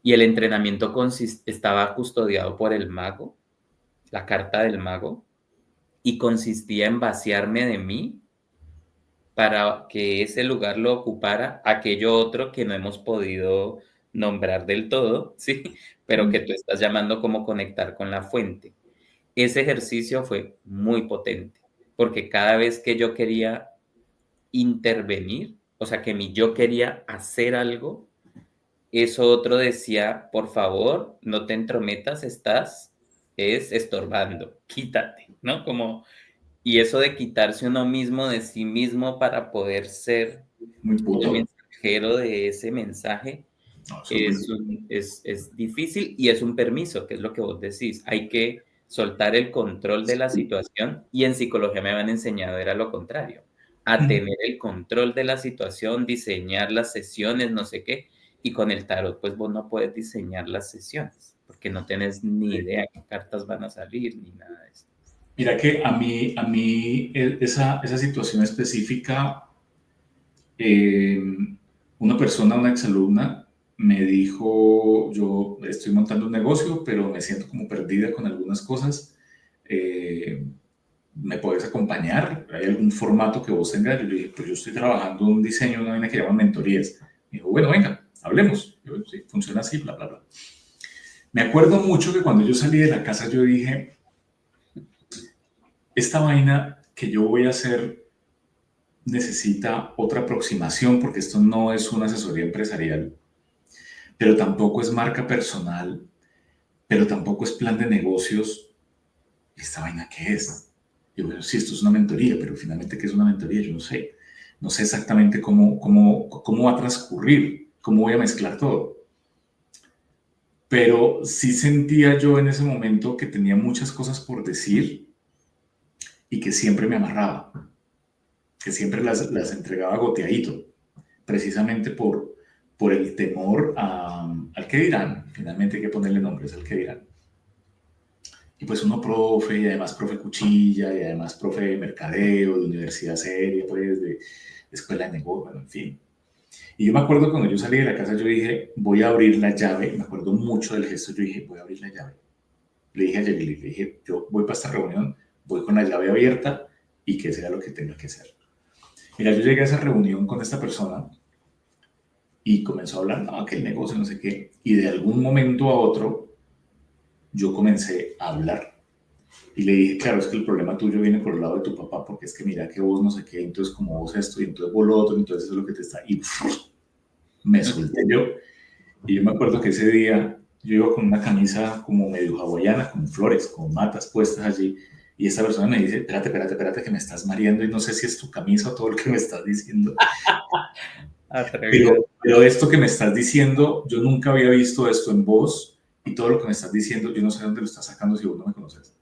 Y el entrenamiento estaba custodiado por el mago, la carta del mago, y consistía en vaciarme de mí para que ese lugar lo ocupara aquello otro que no hemos podido nombrar del todo, ¿sí? Pero que tú estás llamando como conectar con la fuente. Ese ejercicio fue muy potente, porque cada vez que yo quería intervenir, o sea, que mi yo quería hacer algo, eso otro decía, por favor, no te entrometas, estás es estorbando, quítate, ¿no? Como, y eso de quitarse uno mismo de sí mismo para poder ser Muy el puto. mensajero de ese mensaje No, eso es muy... es difícil y es un permiso, que es lo que vos decís. Hay que soltar el control de la situación y en psicología me habían enseñado era lo contrario, a tener el control de la situación, diseñar las sesiones, no sé qué, y con el tarot pues vos no puedes diseñar las sesiones porque no tenés ni idea qué cartas van a salir ni nada de eso. Mira que esa situación específica, eh, una persona, una exalumna, me dijo, yo estoy montando un negocio, pero me siento como perdida con algunas cosas. Eh, ¿Me puedes acompañar? ¿Hay algún formato que vos tengas? Yo le dije, pues yo estoy trabajando un diseño, una vaina que llaman mentorías. Me dijo, bueno, venga, hablemos. Yo, sí, funciona así, bla, bla, bla. Me acuerdo mucho que cuando yo salí de la casa yo dije, esta vaina que yo voy a hacer necesita otra aproximación porque esto no es una asesoría empresarial, pero tampoco es marca personal, pero tampoco es plan de negocios. ¿Esta vaina qué es? Y bueno, sí, esto es una mentoría, pero finalmente, ¿qué es una mentoría? Yo no sé. No sé exactamente cómo va a transcurrir, cómo voy a mezclar todo. Pero sí sentía yo en ese momento que tenía muchas cosas por decir y que siempre me amarraba, que siempre las entregaba goteadito, precisamente por el temor al que dirán. Finalmente hay que ponerle nombres al que dirán. Y pues uno profe, y además profe cuchilla, y además profe de mercadeo, de universidad seria, pues de escuela de negocio, bueno, en fin. Y yo me acuerdo cuando yo salí de la casa, yo dije, voy a abrir la llave, me acuerdo mucho del gesto, yo dije, voy a abrir la llave. Le dije a Yagili, le dije, yo voy para esta reunión, voy con la llave abierta y que sea lo que tenga que ser. Mira, yo llegué a esa reunión con esta persona y comenzó a hablar, no, que el negocio, no sé qué, y de algún momento a otro yo comencé a hablar. Y le dije, claro, es que el problema tuyo viene por el lado de tu papá, porque es que mira que vos no sé qué, entonces como vos esto, y entonces vos lo otro, entonces eso es lo que te está... Y me solté yo. Y yo me acuerdo que ese día yo iba con una camisa como medio hawaiana, con flores, con matas puestas allí. Y esta persona me dice, espérate, espérate, espérate, que me estás mareando y no sé si es tu camisa o todo lo que me estás diciendo. Atrevido. Pero esto que me estás diciendo, yo nunca había visto esto en vos y todo lo que me estás diciendo, yo no sé dónde lo estás sacando si vos no me conoces.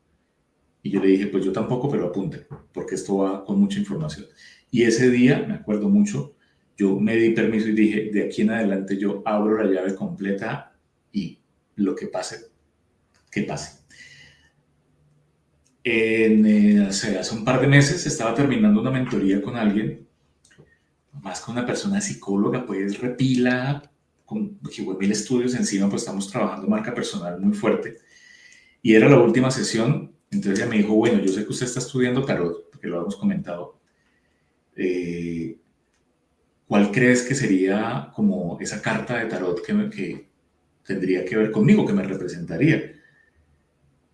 Y yo le dije, pues yo tampoco, pero apunte, porque esto va con mucha información. Y ese día, me acuerdo mucho, yo me di permiso y dije, de aquí en adelante yo abro la llave completa y lo que pase, que pase. Hace un par de meses estaba terminando una mentoría con alguien, más con una persona psicóloga, pues repila, con 1000 estudios encima, pues estamos trabajando marca personal muy fuerte. Y era la última sesión, entonces ella me dijo, bueno, yo sé que usted está estudiando tarot, porque lo habíamos comentado. ¿Cuál crees que sería como esa carta de tarot que tendría que ver conmigo, que me representaría?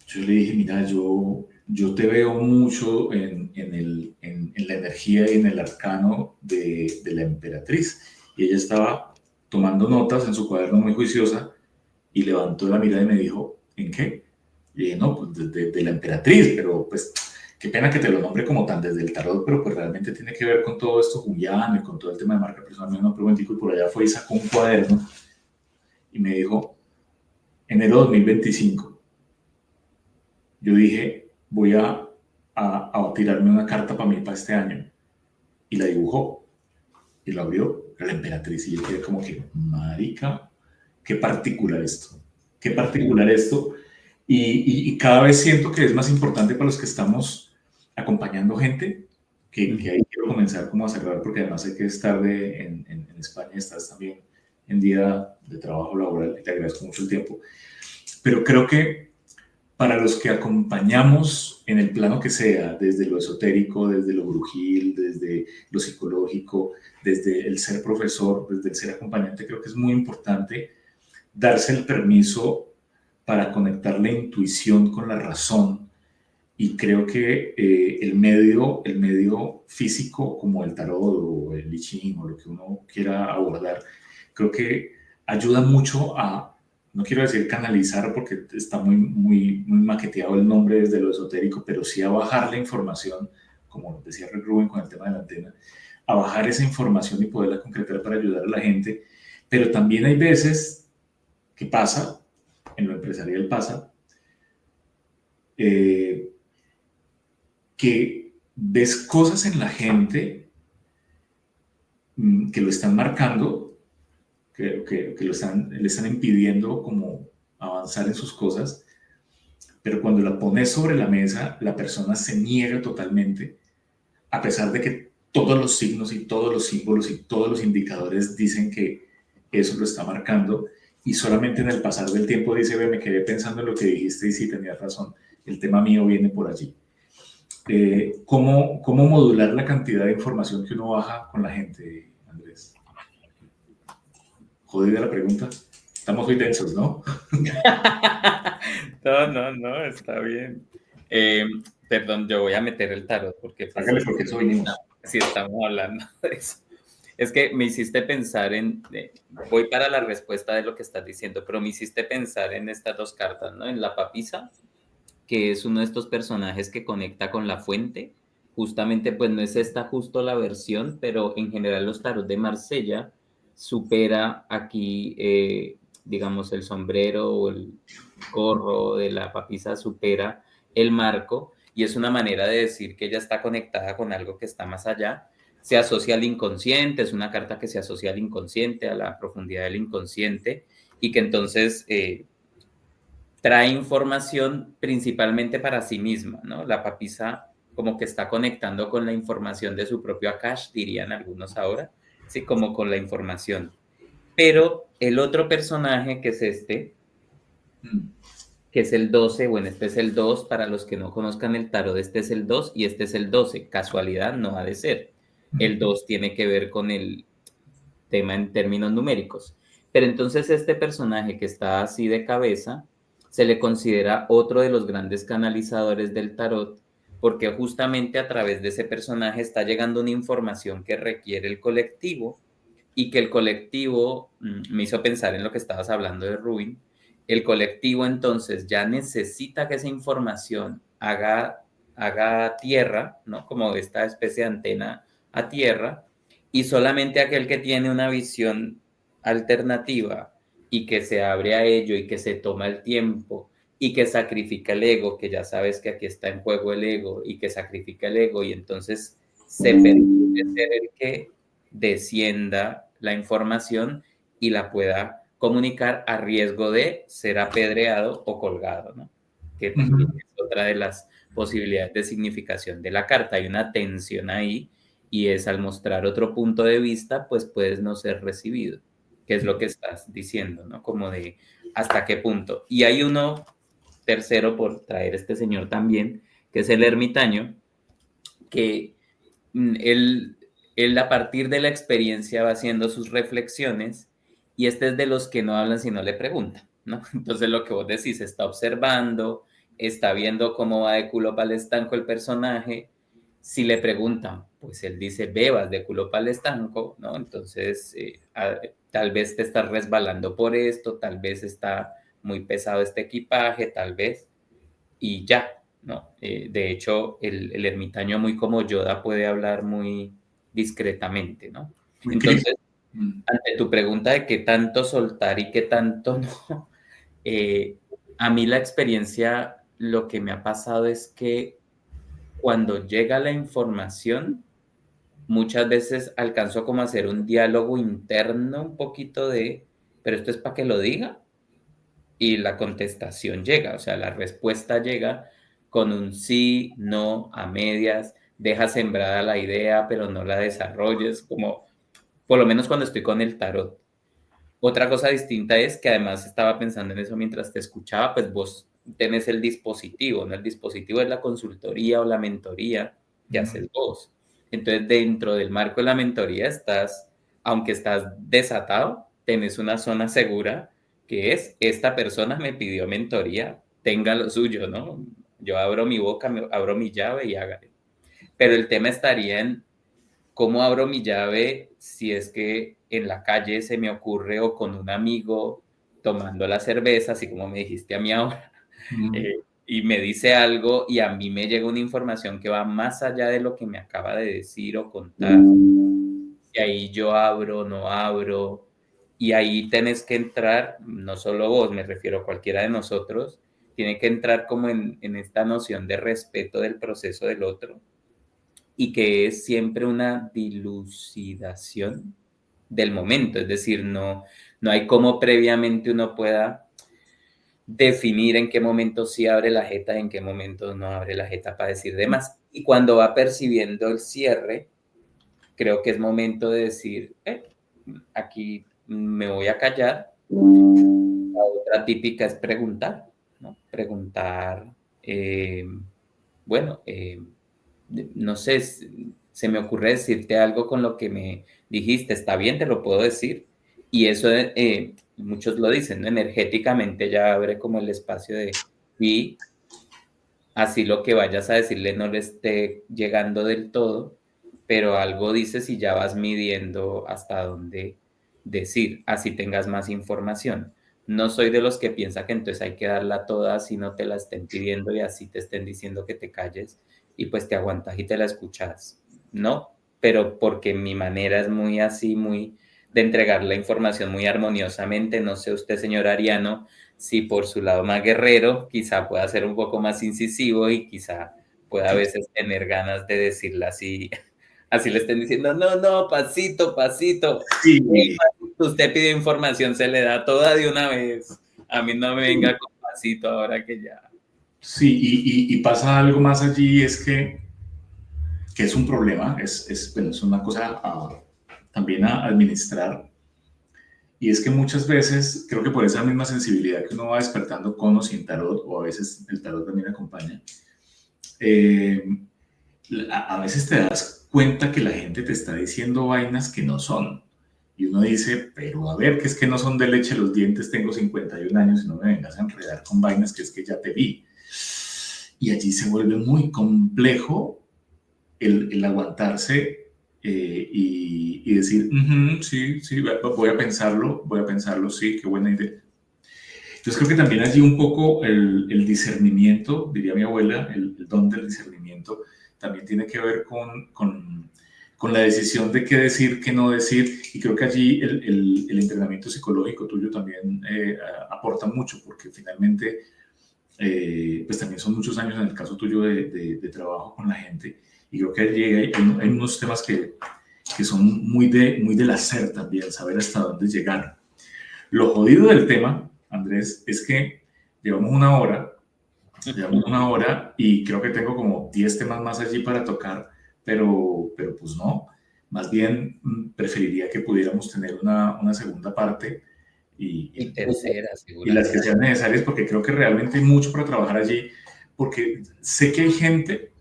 Yo le dije, mira, yo te veo mucho en la energía y en el arcano de la emperatriz. Y ella estaba tomando notas en su cuaderno muy juiciosa y levantó la mirada y me dijo, ¿en qué? Y dije, no, pues de la emperatriz, pero pues qué pena que te lo nombre como tan desde el tarot, pero pues realmente tiene que ver con todo esto junguiano y con todo el tema de marca personal. Me dijo, no, pero un y por allá fue y sacó un cuaderno y me dijo, enero 2025. Yo dije, voy a tirarme una carta para mí para este año. Y la dibujó y la abrió, era la emperatriz. Y yo quedé como que, marica, qué particular esto, qué particular esto. Y cada vez siento que es más importante para los que estamos acompañando gente, que ahí quiero comenzar como a cerrar, porque además sé que es tarde en España, estás también en día de trabajo laboral y te agradezco mucho el tiempo. Pero creo que para los que acompañamos en el plano que sea, desde lo esotérico, desde lo brujil, desde lo psicológico, desde el ser profesor, desde el ser acompañante, creo que es muy importante darse el permiso para conectar la intuición con la razón. Y creo que el medio físico, como el tarot o el I Ching o lo que uno quiera abordar, creo que ayuda mucho a, no quiero decir canalizar porque está muy maqueteado el nombre desde lo esotérico, pero sí a bajar la información, como decía Rick Rubin con el tema de la antena, a bajar esa información y poderla concretar para ayudar a la gente. Pero también hay veces que pasa, en lo empresarial pasa, eh, que ves cosas en la gente que lo están marcando, que le están impidiendo como avanzar en sus cosas, pero cuando la pones sobre la mesa, la persona se niega totalmente, a pesar de que todos los signos y todos los símbolos y todos los indicadores dicen que eso lo está marcando, y solamente en el pasar del tiempo dice, ve, me quedé pensando en lo que dijiste y sí, tenías razón, el tema mío viene por allí. ¿Cómo modular la cantidad de información que uno baja con la gente, Andrés? Jodida la pregunta. Estamos muy tensos, ¿no? No, está bien. Perdón, yo voy a meter el tarot porque pues, Hágale porque eso vinimos. si estamos hablando de eso. Es que me hiciste pensar voy para la respuesta de lo que estás diciendo, pero me hiciste pensar en estas dos cartas, ¿no? En la papisa, que es uno de estos personajes que conecta con la fuente. Justamente, pues no es esta justo la versión, pero en general los tarot de Marsella supera aquí, digamos, el sombrero o el gorro de la papisa supera el marco y es una manera de decir que ella está conectada con algo que está más allá. Se asocia al inconsciente, es una carta que se asocia al inconsciente, a la profundidad del inconsciente y que entonces trae información principalmente para sí misma, ¿no? La papisa como que está conectando con la información de su propio Akash, dirían algunos ahora, sí, como con la información. Pero el otro personaje que es que es el 12, bueno, este es el 2, para los que no conozcan el tarot, este es el 2 y este es el 12, casualidad no ha de ser. El 2 tiene que ver con el tema en términos numéricos. Pero entonces este personaje que está así de cabeza se le considera otro de los grandes canalizadores del tarot porque justamente a través de ese personaje está llegando una información que requiere el colectivo y que el colectivo me hizo pensar en lo que estabas hablando de Rubin. El colectivo entonces ya necesita que esa información haga tierra, ¿no? Como esta especie de antena a tierra, y solamente aquel que tiene una visión alternativa y que se abre a ello y que se toma el tiempo y que sacrifica el ego, que ya sabes que aquí está en juego el ego y que sacrifica el ego y entonces se permite ser el que descienda la información y la pueda comunicar a riesgo de ser apedreado o colgado, ¿no? Que también es otra de las posibilidades de significación de la carta. Hay una tensión ahí y es al mostrar otro punto de vista, pues puedes no ser recibido, que es lo que estás diciendo, ¿no? Como de hasta qué punto. Y hay uno tercero por traer este señor también, que es el ermitaño, que él, él a partir de la experiencia va haciendo sus reflexiones y este es de los que no hablan si no le preguntan, ¿no? Entonces lo que vos decís, está observando, está viendo cómo va de culo para el estanco el personaje. Si le preguntan, pues él dice, bebas de culo para el estanco, ¿no? Entonces, tal vez te estás resbalando por esto, tal vez está muy pesado este equipaje, tal vez, y ya, ¿no? De hecho, el ermitaño, muy como Yoda, puede hablar muy discretamente, ¿no? Muy crítico. Entonces, ante tu pregunta de qué tanto soltar y qué tanto no, eh, a mí la experiencia, lo que me ha pasado es que cuando llega la información, muchas veces alcanzo como a hacer un diálogo interno un poquito de, pero esto es para que lo diga, y la contestación llega, o sea, la respuesta llega con un sí, no, a medias, deja sembrada la idea, pero no la desarrolles, como por lo menos cuando estoy con el tarot. Otra cosa distinta es que además estaba pensando en eso mientras te escuchaba, pues vos tenés el dispositivo, ¿no? El dispositivo es la consultoría o la mentoría que haces vos. Entonces, dentro del marco de la mentoría estás, aunque estás desatado, tenés una zona segura que es, esta persona me pidió mentoría, tenga lo suyo, ¿no? Yo abro mi boca, abro mi llave y hágale. Pero el tema estaría en ¿cómo abro mi llave si es que en la calle se me ocurre o con un amigo tomando la cerveza, así como me dijiste a mí ahora, y me dice algo y a mí me llega una información que va más allá de lo que me acaba de decir o contar? Y ahí yo abro, no abro, y ahí tenés que entrar, no solo vos, me refiero a cualquiera de nosotros, tiene que entrar como en esta noción de respeto del proceso del otro y que es siempre una dilucidación del momento, es decir, no hay como previamente uno pueda definir en qué momento sí abre la jeta, en qué momento no abre la jeta para decir demás. Y cuando va percibiendo el cierre, creo que es momento de decir, aquí me voy a callar. La otra típica es preguntar, ¿no? Preguntar, bueno, no sé, se me ocurre decirte algo con lo que me dijiste, está bien, te lo puedo decir. Y eso, muchos lo dicen, ¿no? Energéticamente ya abre como el espacio de, y así lo que vayas a decirle no le esté llegando del todo, pero algo dices y ya vas midiendo hasta dónde decir, así tengas más información. No soy de los que piensa que entonces hay que darla toda si no te la estén pidiendo y así te estén diciendo que te calles y pues te aguantas y te la escuchas. No, pero porque mi manera es muy así, muy de entregar la información muy armoniosamente. No sé usted, señor Ariano, si por su lado más guerrero, quizá pueda ser un poco más incisivo y quizá pueda a veces tener ganas de decirla así, así le estén diciendo, no, no, pasito, pasito. Sí, Usted pide información, se le da toda de una vez. A mí no me venga con pasito ahora que ya. sí, y pasa algo más allí, es que es un problema, bueno, es una cosa también a administrar, y es que muchas veces, creo que por esa misma sensibilidad que uno va despertando con o sin tarot, o a veces el tarot también acompaña, eh, a veces te das cuenta que la gente te está diciendo vainas que no son. Y uno dice, pero a ver, que es que no son de leche los dientes, tengo 51 años y no me vengas a enredar con vainas que es que ya te vi. Y allí se vuelve muy complejo el aguantarse y decir, sí, sí, voy a pensarlo, sí, qué buena idea. Entonces creo que también allí un poco el discernimiento, diría mi abuela, el don del discernimiento, también tiene que ver con la decisión de qué decir, qué no decir, y creo que allí el entrenamiento psicológico tuyo también aporta mucho, porque finalmente, pues también son muchos años en el caso tuyo de trabajo con la gente, y creo que allí hay unos temas que son muy del hacer también, saber hasta dónde llegar. Lo jodido del tema, Andrés, es que llevamos una hora y creo que tengo como 10 temas más allí para tocar, pero pues no, más bien preferiría que pudiéramos tener una segunda parte Y tercera, y las que seguramente. sean necesarias, porque creo que realmente hay mucho para trabajar allí, porque sé que hay gente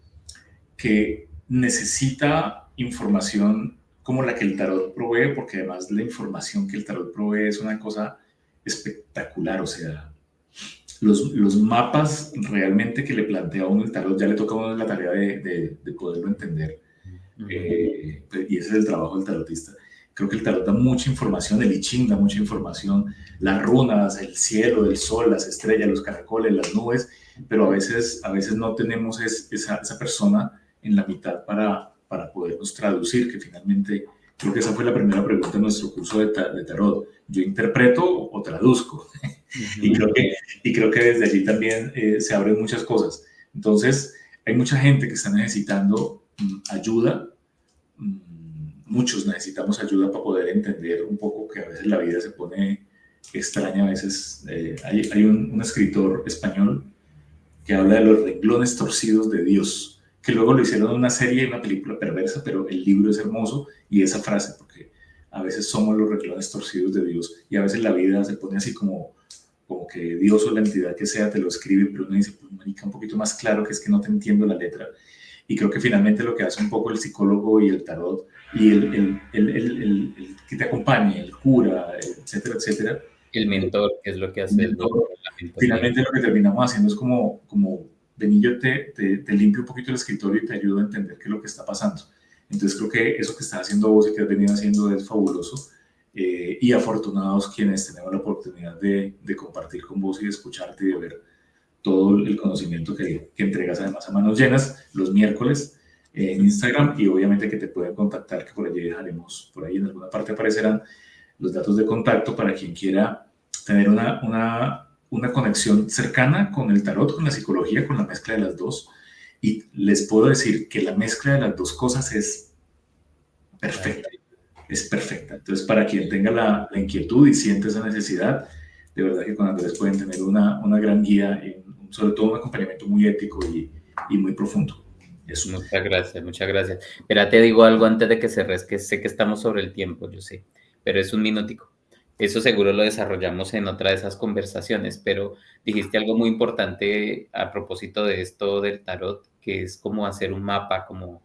que necesita información como la que el tarot provee, porque además la información que el tarot provee es una cosa espectacular, o sea, los mapas realmente que le plantea a uno el tarot, ya le toca a uno la tarea de poderlo entender, Ujú. y ese es el trabajo del tarotista. Creo que el tarot da mucha información, el I Ching da mucha información, las runas, el cielo, el sol, las estrellas, los caracoles, las nubes, pero a veces no tenemos esa persona en la mitad para podernos traducir, que finalmente creo que esa fue la primera pregunta en nuestro curso de tarot. ¿Yo interpreto o traduzco? Y creo que desde allí también se abren muchas cosas. Entonces, hay mucha gente que está necesitando ayuda. Muchos necesitamos ayuda para poder entender un poco que a veces la vida se pone extraña. A veces hay un escritor español que habla de los renglones torcidos de Dios, que luego lo hicieron en una serie y una película perversa, pero el libro es hermoso y esa frase, porque a veces somos los renglones torcidos de Dios y a veces la vida se pone así como que Dios o la entidad que sea te lo escribe, pero uno dice, pues marica, un poquito más claro, que es que no te entiendo la letra. Y creo que finalmente lo que hace un poco el psicólogo y el tarot y el que te acompañe, el cura, etcétera, etcétera. El mentor, que es lo que hace el mentor, la mentoría. Finalmente lo que terminamos haciendo es como vení, yo te limpio un poquito el escritorio y te ayudo a entender qué es lo que está pasando. Entonces creo que eso que estás haciendo vos y que has venido haciendo es fabuloso. Y afortunados quienes tenemos la oportunidad de compartir con vos y de escucharte y de ver todo el conocimiento que entregas además a manos llenas los miércoles en Instagram, y obviamente que te pueden contactar, que por allí dejaremos, por ahí en alguna parte aparecerán los datos de contacto para quien quiera tener una conexión cercana con el tarot, con la psicología, con la mezcla de las dos. Y les puedo decir que la mezcla de las dos cosas es perfecta, es perfecta. Entonces, para quien tenga la inquietud y siente esa necesidad, de verdad que con Andrés pueden tener una gran guía, y sobre todo un acompañamiento muy ético y muy profundo. Eso. Muchas gracias, muchas gracias. Pero te digo algo antes de que cerres, que sé que estamos sobre el tiempo, yo sé, pero es un minutico. Eso seguro lo desarrollamos en otra de esas conversaciones, pero dijiste algo muy importante a propósito de esto del tarot, que es como hacer un mapa, como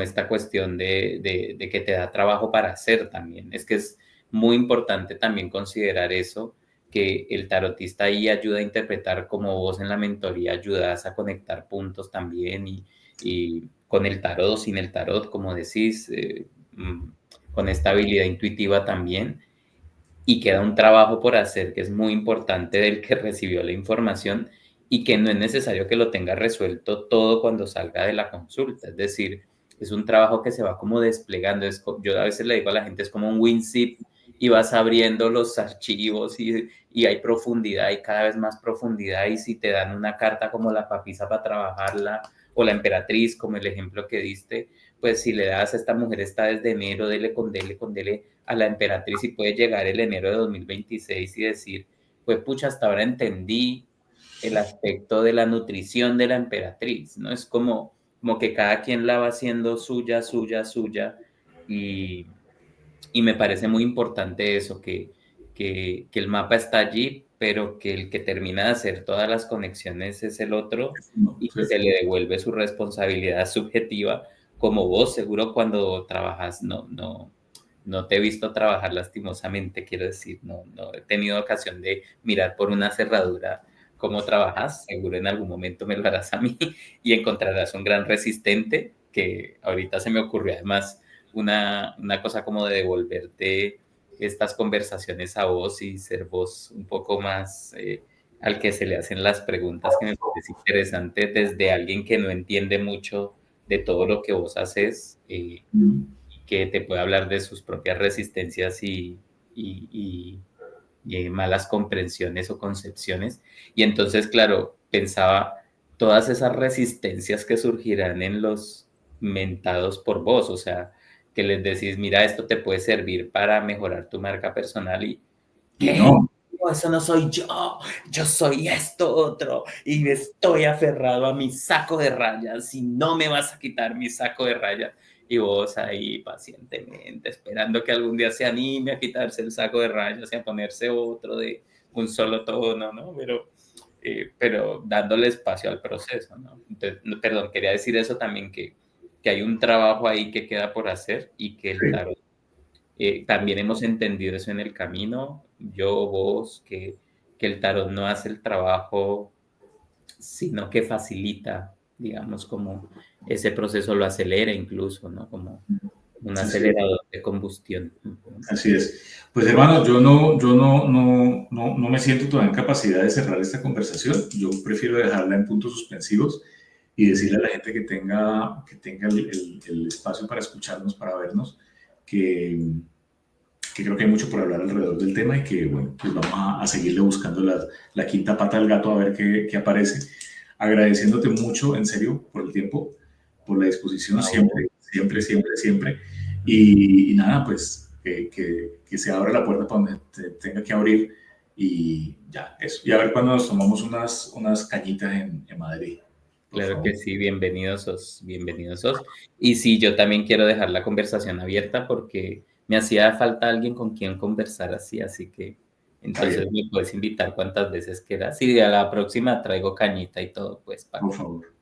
esta cuestión de que te da trabajo para hacer también. Es que es muy importante también considerar eso, que el tarotista ahí ayuda a interpretar, como vos en la mentoría ayudas a conectar puntos también y con el tarot o sin el tarot, como decís, con esta habilidad intuitiva también. Y queda un trabajo por hacer que es muy importante del que recibió la información y que no es necesario que lo tenga resuelto todo cuando salga de la consulta. Es decir, es un trabajo que se va como desplegando. Yo a veces le digo a la gente, es como un WinZip y vas abriendo los archivos y hay profundidad y cada vez más profundidad. Y si te dan una carta como la papisa para trabajarla o la emperatriz, como el ejemplo que diste, pues si le das a esta mujer está desde enero, dele con dele a la emperatriz y puede llegar el enero de 2026 y decir, pues pucha, hasta ahora entendí el aspecto de la nutrición de la emperatriz, ¿no? Es como que cada quien la va haciendo suya, suya, suya y me parece muy importante eso, que el mapa está allí, pero que el que termina de hacer todas las conexiones es el otro y que se le devuelve su responsabilidad subjetiva, como vos seguro cuando trabajas, no te he visto trabajar lastimosamente, quiero decir, no he tenido ocasión de mirar por una cerradura cómo trabajas, seguro en algún momento me lo harás a mí y encontrarás un gran resistente que ahorita se me ocurrió además una cosa como de devolverte estas conversaciones a vos y ser vos un poco más al que se le hacen las preguntas, que me parece interesante desde alguien que no entiende mucho de todo lo que vos haces, que te puede hablar de sus propias resistencias y malas comprensiones o concepciones. Y entonces, claro, pensaba todas esas resistencias que surgirán en los mentados por vos, o sea, que les decís, mira, esto te puede servir para mejorar tu marca personal y ¿qué? No. No, eso no soy yo soy esto otro y estoy aferrado a mi saco de rayas y no me vas a quitar mi saco de rayas. Y vos ahí pacientemente esperando que algún día se anime a quitarse el saco de rayas y a ponerse otro de un solo tono, ¿no? Pero dándole espacio al proceso, ¿no? Entonces, perdón, quería decir eso también, que hay un trabajo ahí que queda por hacer y que el tarot, también hemos entendido eso en el camino, yo, vos, que el tarot no hace el trabajo, sino que facilita, digamos, como ese proceso lo acelera incluso, ¿no? Como un Así es. acelerador de combustión. Así es. Pues hermano, yo no me siento todavía en capacidad de cerrar esta conversación. Yo prefiero dejarla en puntos suspensivos y decirle a la gente que tenga el espacio para escucharnos, para vernos, que, que creo que hay mucho por hablar alrededor del tema y que, bueno, pues vamos a seguirle buscando la quinta pata al gato a ver qué aparece. Agradeciéndote mucho, en serio, por el tiempo, por la disposición, Ahora, siempre, siempre, sí. siempre, siempre. Y nada, pues que se abra la puerta para donde tenga que abrir y ya, eso. Y a ver cuándo nos tomamos unas cañitas en Madrid, por Claro favor. que sí, bienvenidos sos, bienvenidos sos. Y sí, yo también quiero dejar la conversación abierta porque me hacía falta alguien con quien conversar así, así que Está entonces bien, me puedes invitar cuantas veces quieras. Y a la próxima traigo cañita y todo, pues, para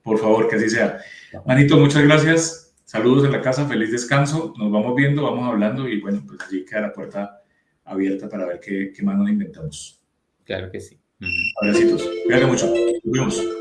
por favor, que así sea. Manito, muchas gracias. Saludos en la casa, feliz descanso. Nos vamos viendo, vamos hablando y bueno, pues allí queda la puerta abierta para ver qué más nos inventamos. Claro que sí. Ujú. Abracitos. Cuídate mucho. Nos vemos.